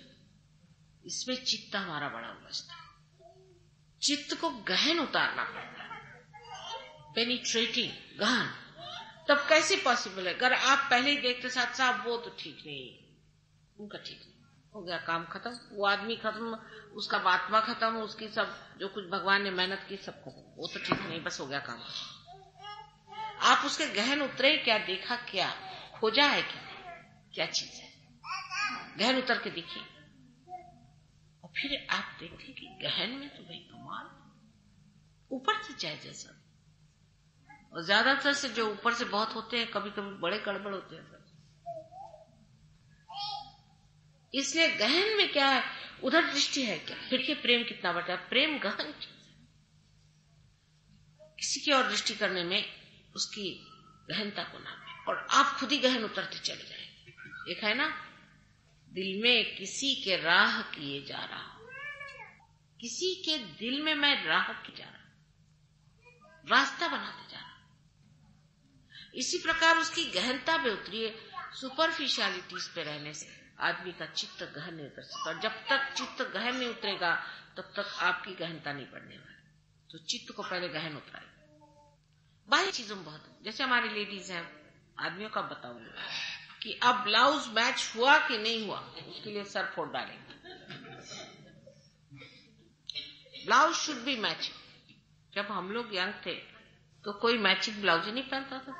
इसमें चित्त हमारा बड़ा उलझता है, चित्त को गहन उतारना पड़ता है, पेनिट्रेटिंग, गहन। तब कैसे पॉसिबल है, अगर आप पहले ही देखते साथ साहब वो तो ठीक नहीं, उनका ठीक नहीं, हो गया काम खत्म, वो आदमी खत्म, उसका आत्मा खत्म, उसकी सब जो कुछ भगवान ने मेहनत की सब खत्म, वो तो ठीक नहीं, बस हो गया काम। आप उसके गहन उतरे, क्या देखा, क्या खोजा है, क्या चीज है, गहन उतर के देखिए, और फिर आप देखिए कि गहन में तो भाई कमाल, ऊपर से चाहे जैसा, और ज्यादातर से जो ऊपर से बहुत होते हैं कभी कभी बड़े गड़बड़ होते हैं। इसलिए गहन में क्या है, उधर दृष्टि है क्या, देखिए प्रेम कितना बढ़ता है, प्रेम गहन चीज है, किसी की ओर दृष्टि करने में उसकी गहनता को नाम है, और आप खुद ही गहन उतरते चले जाएंगे। एक है ना, दिल में किसी के राह किए जा रहा हूं, किसी के दिल में मैं राह किए जा रहा हूं, रास्ता बनाते जा रहा हूं। इसी प्रकार उसकी गहनता पे उतरिए, सुपरफिशियलिटीज पे रहने से आदमी का चित्त गहन नहीं उतर सकता, और जब तक चित्त गहन नहीं उतरेगा तब तक आपकी गहनता नहीं बढ़ने वाली। तो चित्त को पहले गहन उतराए। बाहरी चीजों में बहुत, जैसे हमारी लेडीज हैं, आदमियों का बताऊंगी कि अब ब्लाउज मैच हुआ कि नहीं हुआ, उसके लिए सर फोड़ डालेंगे। Blouse should be matching. जब हम लोग यंग थे तो कोई मैचिंग ब्लाउज ही नहीं पहनता था,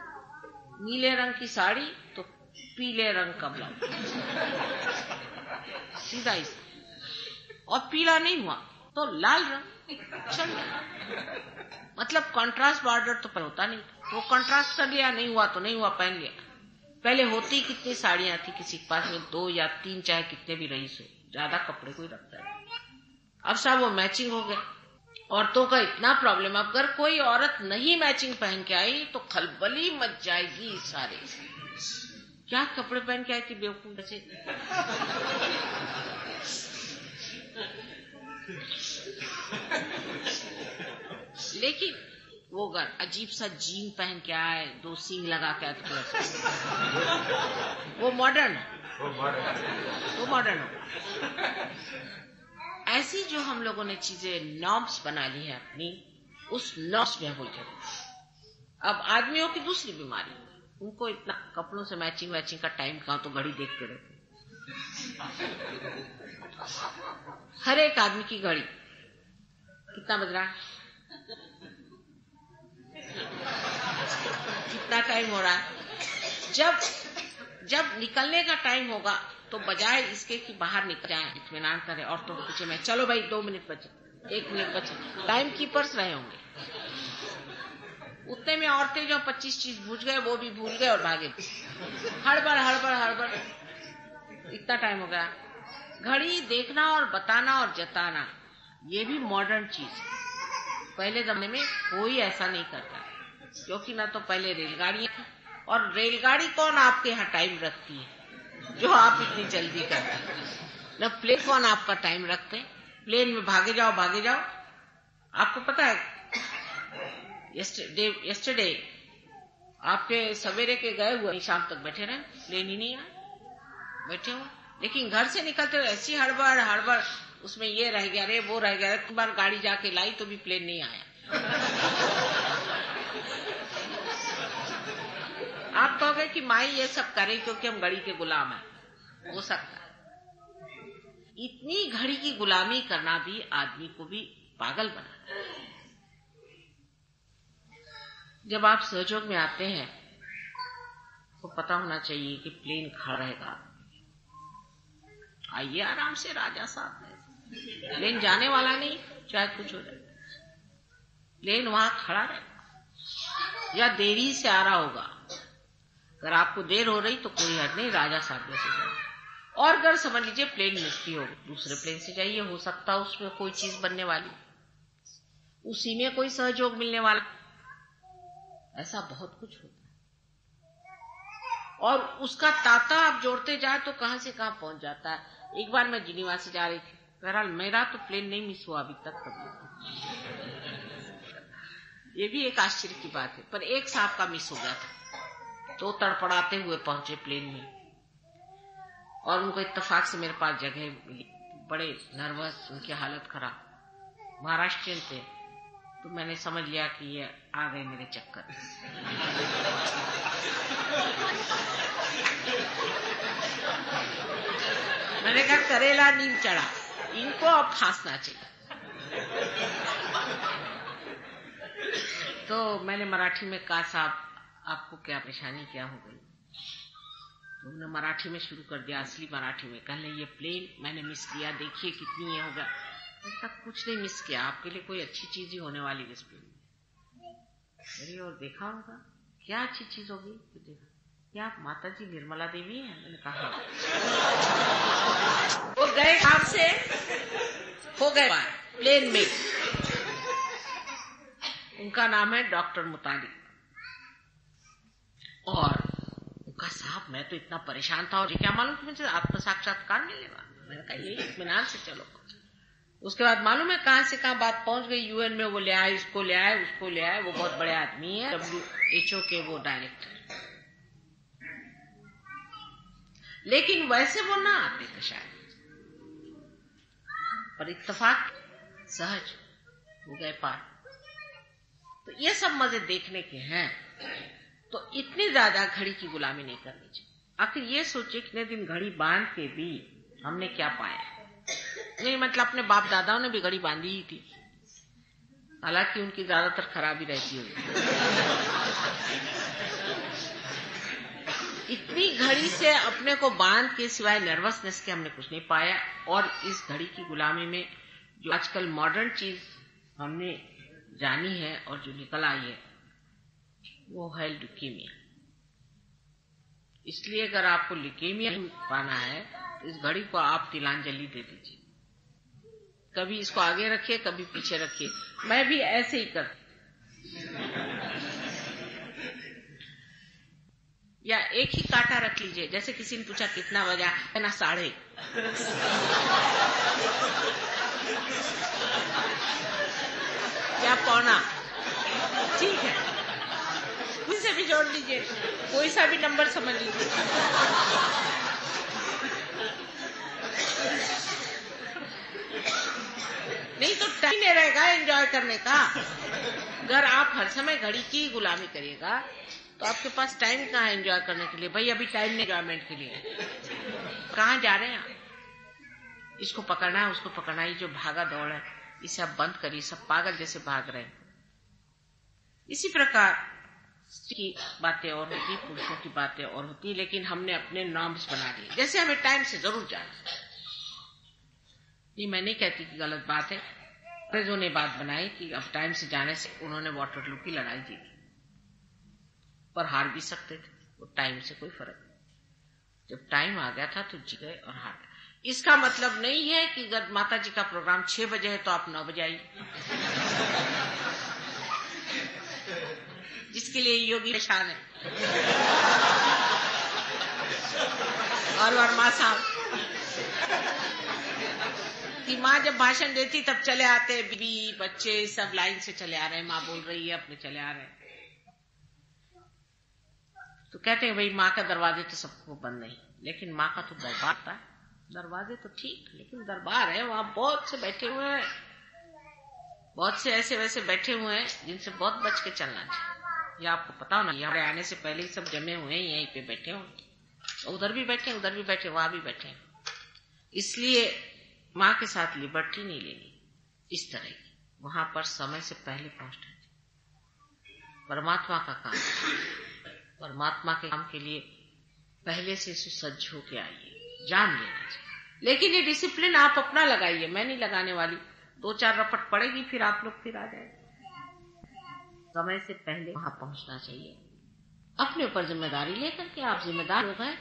नीले रंग की साड़ी तो पीले रंग का ब्लाउज, सीधा ही, और पीला नहीं हुआ तो लाल रंग चल गया। मतलब कंट्रास्ट बॉर्डर तो पर होता नहीं, तो कंट्रास्ट कर लिया, नहीं हुआ तो नहीं हुआ, पहन लिया। पहले होती कितनी साड़ियां थी किसी के पास में, 2 या 3, चाहे कितने भी रईस हो, ज्यादा कपड़े कोई रखता है। अब सब वो मैचिंग हो गया। औरतों का इतना प्रॉब्लम, अगर कोई औरत नहीं मैचिंग पहन के आई तो खलबली मच जाएगी सारे, क्या कपड़े पहन के आई थी बेवकूफ बच्चे। लेकिन वो अगर अजीब सा जीन पहन के आए, 2 सींग लगा के आए, वो मॉडर्न है, वो मॉडर्न हो। ऐसी जो हम लोगों ने चीजें नॉर्म्स बना ली है अपनी, उस नॉर्म्स में हो जाए। अब आदमियों की दूसरी बीमारी, उनको इतना कपड़ों से मैचिंग वैचिंग का टाइम कहां, तो घड़ी देखते रहते। हर एक आदमी की घड़ी कितना बज रहा है, कितना टाइम हो रहा है। जब निकलने का टाइम होगा तो बजाय इसके कि बाहर निकल जाए, इत्मीनान करें, और तो पूछे मैं, चलो भाई 2 मिनट बचे, 1 मिनट बचे, टाइम कीपर्स रहे होंगे। उतने में औरतें जो 25 चीज भूल गए, वो भी भूल गए और भागे, हड़बड़ हड़बड़ हड़बड़, इतना टाइम हो गया। घड़ी देखना और बताना और जताना, ये भी मॉडर्न चीज है। पहले जमाने में कोई ऐसा नहीं करता, क्योंकि ना तो पहले रेलगाड़ियां थी, और रेलगाड़ी कौन आपके यहाँ टाइम रखती है जो आप इतनी जल्दी करते हैं, न प्लेन कौन आपका टाइम रखते हैं। प्लेन में भागे जाओ भागे जाओ। आपको पता है यस्टरडे आपके सवेरे के गए हुए शाम तक बैठे रहे, प्लेन ही नहीं आया, बैठे हुए। लेकिन घर से निकलते ऐसी हड़बड़ हड़बड़, उसमें ये रह गया रे वो रह गया, एक बार गाड़ी जाके लाई तो भी प्लेन नहीं आया। आप कहोगे कि माई ये सब करे क्योंकि हम घड़ी के गुलाम हैं, हो सकता है। इतनी घड़ी की गुलामी करना भी आदमी को भी पागल बनाता है। जब आप सहयोग में आते हैं तो पता होना चाहिए कि प्लेन खड़ा रहेगा, आइए आराम से राजा साहब है, प्लेन जाने वाला नहीं, चाहे कुछ हो जाए, प्लेन वहां खड़ा रहेगा। या देरी से आ रहा होगा, अगर आपको देर हो रही तो कोई हद नहीं, राजा साहब से जाइए। और अगर समझ लीजिए प्लेन मिसती हो, दूसरे प्लेन से जाइए, हो सकता है उसमें कोई चीज बनने वाली, उसी में कोई सहयोग मिलने वाला, ऐसा बहुत कुछ होता है। और उसका तांता आप जोड़ते जाए तो कहां से कहां पहुंच जाता है। एक बार मैं जिनीवा से जा रही थी, बहरहाल मेरा तो प्लेन नहीं मिस हुआ अभी तक कभी, ये भी एक आश्चर्य की बात है, पर एक साहब का मिस हो गया था, तो तड़पड़ाते हुए पहुंचे प्लेन में, और उनको इत्तेफाक से मेरे पास जगह मिली। बड़े नर्वस, उनकी हालत खराब, महाराष्ट्रियन थे, तो मैंने समझ लिया कि ये आ गए मेरे चक्कर। मैंने कहा करेला नीम चढ़ा, इनको अब फांसना चाहिए। तो मैंने मराठी में कहा, साहब आपको क्या परेशानी, क्या हो गई? तो उन्होंने मराठी में शुरू कर दिया, असली मराठी में, कहने ये प्लेन मैंने मिस किया, देखिए कितनी ये होगा। ऐसा कुछ नहीं मिस किया, आपके लिए कोई अच्छी चीज ही होने वाली इस प्लेन में। अरे और देखा होगा, क्या अच्छी चीज होगी? तो देखा, क्या आप माता जी निर्मला देवी हैं? मैंने कहा वो गए काम से हो गए प्लेन में, उनका नाम है डॉक्टर मुतालिक। और उनका, साहब मैं तो इतना परेशान था और क्या मालूम कि मुझे आत्म साक्षात्कार मिलेगा। मैंने कहा यही इत्मीनान से चलो। उसके बाद मालूम है कहां से कहां बात पहुंच गई, यूएन में वो ले आए, इसको ले आए, उसको ले आए, वो बहुत बड़े आदमी है, WHO के वो डायरेक्टर। लेकिन वैसे वो ना आते थे शायद, पर इत्तेफाक सहज हो गए पार। तो ये सब मजे देखने के हैं। तो इतनी ज्यादा घड़ी की गुलामी नहीं करनी चाहिए। आखिर ये सोचे कितने दिन घड़ी बांध के भी हमने क्या पाया। नहीं मतलब अपने बाप दादाओं ने भी घड़ी बांधी ही थी, हालांकि उनकी ज्यादातर खराबी रहती होगी। इतनी घड़ी से अपने को बांध के सिवाय नर्वसनेस के हमने कुछ नहीं पाया। और इस घड़ी की गुलामी में जो आजकल मॉडर्न चीज हमने जानी है और जो निकल आई है वो है ल्यूकेमिया। इसलिए अगर आपको ल्यूकेमिया पाना है तो इस घड़ी को आप तिलांजलि दे दीजिए। कभी इसको आगे रखिए, कभी पीछे रखिए। मैं भी ऐसे ही करती, या एक ही कांटा रख लीजिए। जैसे किसी ने पूछा कितना बजा, है ना 1:30 या 1:15, ठीक है, उनसे भी जोड़ लीजिए, कोई सा भी नंबर समझ लीजिए। नहीं तो टाइम नहीं रहेगा एंजॉय करने का। अगर आप हर समय घड़ी की गुलामी करिएगा तो आपके पास टाइम कहाँ है एंजॉय करने के लिए? भाई अभी टाइम नहीं एंजॉयमेंट के लिए। कहाँ जा रहे हैं आप? इसको पकड़ना है, उसको पकड़ना है, जो भागा दौड़ है इसे आप बंद करिए। सब पागल जैसे भाग रहे हैं। इसी प्रकार की बातें और होती, पुरुषों की बातें और होती, लेकिन हमने अपने नॉर्म्स बना लिए। जैसे हमें टाइम से जरूर जाना, ये मैं नहीं कहती कि गलत बात है। अंग्रेजों ने बात बनाई कि अब टाइम से जाने से उन्होंने वाटरलू की लड़ाई जीती, पर हार भी सकते थे, वो टाइम से कोई फर्क नहीं। जब टाइम आ गया था तो जीत गए और हार गए। इसका मतलब नहीं है कि अगर माता जी का प्रोग्राम 6 बजे है तो आप 9 बजे आइए। जिसके लिए योगी परेशान है। और माँ साहब कि माँ जब भाषण देती तब चले आते, बीबी बच्चे सब लाइन से चले आ रहे हैं, माँ बोल रही है अपने चले आ रहे हैं। तो कहते हैं भाई माँ का दरवाजे तो सबको बंद नहीं, लेकिन माँ का तो दरबार था। दरवाजे तो ठीक, लेकिन दरबार है, वहां बहुत से बैठे हुए हैं, बहुत से ऐसे वैसे बैठे हुए हैं जिनसे बहुत बच के चलना चाहिए। ये आपको पता होना, यहाँ आने से पहले ही सब जमे हुए हैं, यहीं पे बैठे हो, उधर भी बैठे, उधर भी बैठे, वहां भी बैठे। इसलिए माँ के साथ लिबर्टी नहीं लेनी इस तरह की, वहां पर समय से पहले पहुंचना चाहिए। परमात्मा का काम, परमात्मा के काम के लिए पहले से सुसज्ज होके आइए, जान लेना चाहिए। लेकिन ये डिसिप्लिन आप अपना लगाइए, मैं नहीं लगाने वाली। 2-4 रपट पड़ेगी, फिर आप लोग फिर आ जाए। समय से पहले वहां पहुंचना चाहिए, अपने ऊपर जिम्मेदारी लेकर के आप जिम्मेदार हो गए,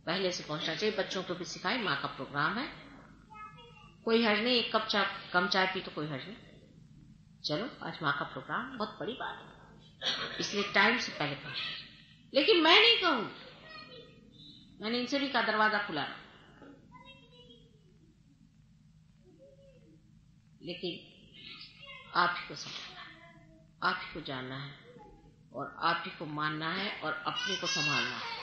पहले से पहुंचना चाहिए। बच्चों को भी सिखाए, माँ का प्रोग्राम है, कोई हर्ज नहीं, 1 कप कम चाय पी तो कोई हर्ज नहीं, चलो आज माँ का प्रोग्राम, बहुत बड़ी बात है, इसलिए टाइम से पहले पहुंचना। लेकिन मैं नहीं कहूंगी, मैंने इनसे भी कहा दरवाजा खुला रहा, लेकिन आप ही को समझना है, आप ही को जानना है, और आप ही को मानना है, और अपने को संभालना है।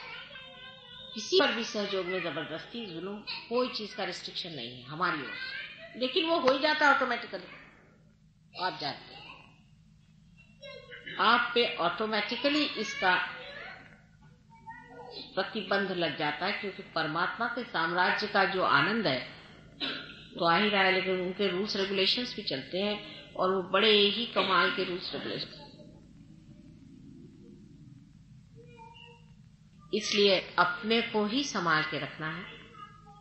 किसी पर भी सहयोग में जबरदस्ती जुल्म, कोई चीज का रिस्ट्रिक्शन नहीं है हमारी ओर से, लेकिन वो हो ही जाता है ऑटोमेटिकली, आप जानते हैं, आप पे ऑटोमेटिकली इसका प्रतिबंध लग जाता है, क्योंकि परमात्मा के साम्राज्य का जो आनंद है तो आ ही रहा है, लेकिन उनके रूल्स रेगुलेशंस भी चलते हैं, और वो बड़े ही कमाल के रूल्स रेगुलेशन। इसलिए अपने को ही संभाल के रखना है,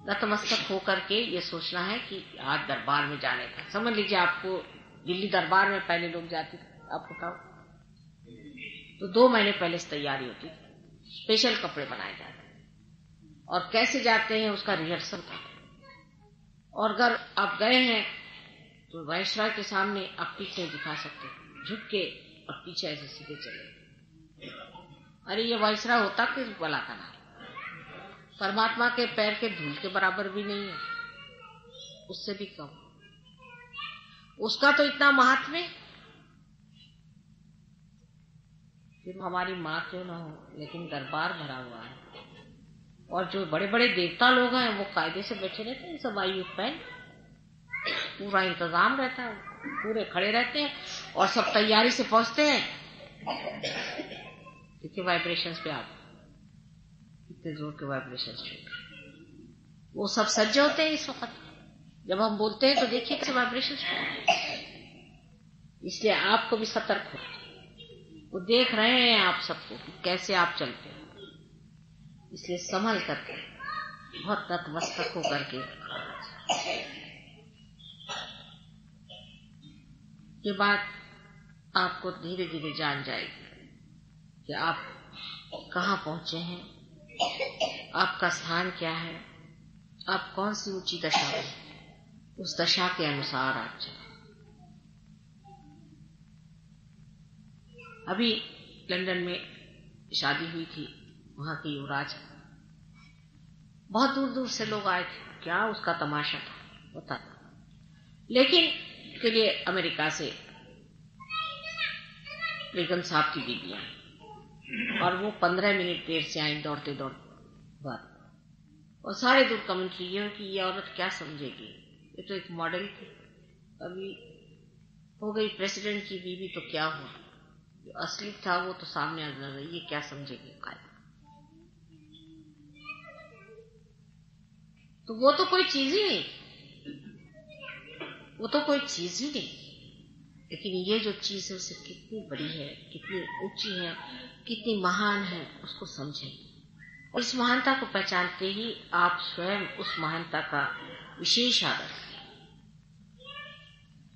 नतमस्तक होकर के ये सोचना है कि आज दरबार में जाने का। समझ लीजिए आपको दिल्ली दरबार में पहले लोग जाते थे, आप बताओ, तो 2 महीने पहले से तैयारी होती थी, स्पेशल कपड़े बनाए जाते हैं, और कैसे जाते हैं उसका रिहर्सल था। और अगर आप गए हैं तो वायसराय के सामने आप पीछे दिखा सकते, झुक के और पीछे ऐसे सीधे चले। अरे ये वायसराय होता किस बला का नाम, परमात्मा के पैर के धूल के बराबर भी नहीं है, उससे भी कम। उसका तो इतना महात्म्य, फिर हमारी माँ क्यों ना हो, लेकिन दरबार भरा हुआ है, और जो बड़े बड़े देवता लोग हैं वो कायदे से बैठे रहते हैं, सब आयु पहन, पूरा इंतजाम रहता है, पूरे खड़े रहते हैं, और सब तैयारी से पहुंचते हैं। देखिए वाइब्रेशंस पे आप कितने जोर के वाइब्रेशंस, वो सब सज्ज होते हैं इस वक्त जब हम बोलते हैं, तो देखिए कैसे वाइब्रेशंस। इसलिए आपको भी सतर्क हो, वो देख रहे हैं आप सबको कि कैसे आप चलते हैं, इसलिए संभल करके, बहुत नतमस्तक होकर के। ये बात आपको धीरे धीरे जान जाएगी कि आप कहाँ पहुंचे हैं, आपका स्थान क्या है, आप कौन सी ऊंची दशा में, उस दशा के अनुसार आप चलें। अभी लंदन में शादी हुई थी, वहां के युवराज, बहुत दूर दूर से लोग आए थे, क्या उसका तमाशा था बता। लेकिन के लिए अमेरिका से बेगम साहब की बीबियां, और वो 15 मिनट देर से आई, दौड़ते दौड़ते बात, और सारे दूर कमेंट्री ये कि ये औरत क्या समझेगी, ये तो एक मॉडल थी, अभी हो गई प्रेसिडेंट की बीवी, तो क्या हुआ, जो असली था वो तो सामने आ रहा, ये क्या समझेगी कायदा। तो वो तो कोई चीज ही नहीं, वो तो कोई चीज ही नहीं, लेकिन ये जो चीज है उसे कितनी बड़ी है, कितनी ऊंची है, कितनी महान है, उसको समझें। और इस महानता को पहचानते ही आप स्वयं उस महानता का विशेष आदर करें।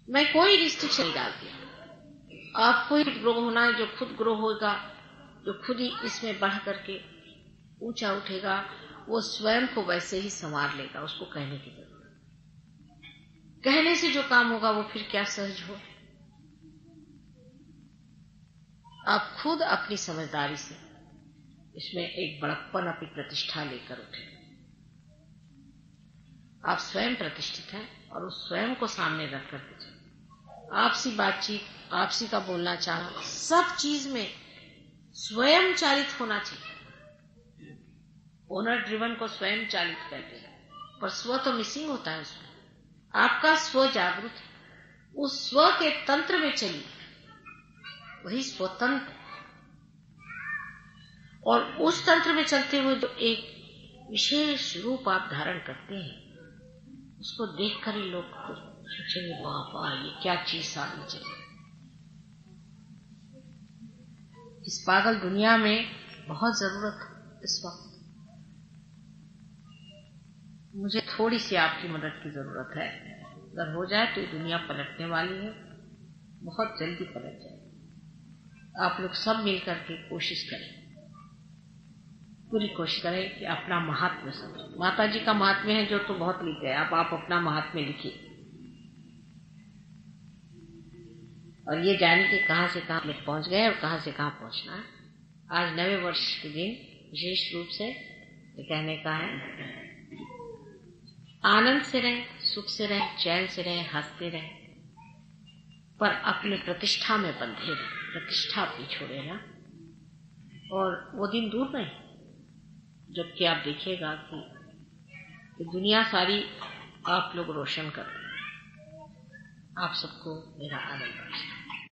मैं कोई रिस्ट्रिक्शन नहीं डालती, आपको ही ग्रो होना है, जो खुद ग्रो होगा, जो खुद ही इसमें बढ़ करके ऊंचा उठेगा, वो स्वयं को वैसे ही संवार लेगा, उसको कहने की जरूरत। कहने से जो काम होगा वो फिर क्या सहज हो। आप खुद अपनी समझदारी से इसमें एक बड़प्पन, अपनी प्रतिष्ठा लेकर उठे। आप स्वयं प्रतिष्ठित हैं और उस स्वयं को सामने रख कर दीजिए। आपसी बातचीत, आपसी का बोलना चाहना, सब चीज में स्वयं चालित होना चाहिए। ओनर ड्रिवन को स्वयं चालित करते हैं, पर स्व तो मिसिंग होता है उसमें। आपका स्व जागरूक है, उस स्व के तंत्र में चलिए, वही स्वतंत्र। और उस तंत्र में चलते हुए जो एक विशेष रूप आप धारण करते हैं, उसको देखकर ही लोग सोचेंगे, बाबा ये क्या चीज सामने चली। इस पागल दुनिया में बहुत जरूरत है इस वक्त। मुझे थोड़ी सी आपकी मदद की जरूरत है। अगर हो जाए तो ये दुनिया पलटने वाली है, बहुत जल्दी पलट जाए। आप लोग सब मिलकर के कोशिश करें, पूरी कोशिश करें कि अपना महात्म्य समझें। माता जी का महात्म्य है जो तो बहुत लिख गए, आप अपना महात्म्य लिखिए और ये जाने कि कहां से कहां लोग पहुंच गए और कहां से कहां पहुंचना है। आज नवे वर्ष के दिन विशेष रूप से ये कहने का है, आनंद से रहें, सुख से रहें, चैन से रहें, हंसते रहें, पर अपने प्रतिष्ठा में बंधे रहें। प्रतिष्ठा अपनी छोड़े ना। और वो दिन दूर नहीं जबकि आप देखिएगा कि दुनिया सारी आप लोग रोशन कर। आप सबको मेरा आनंद।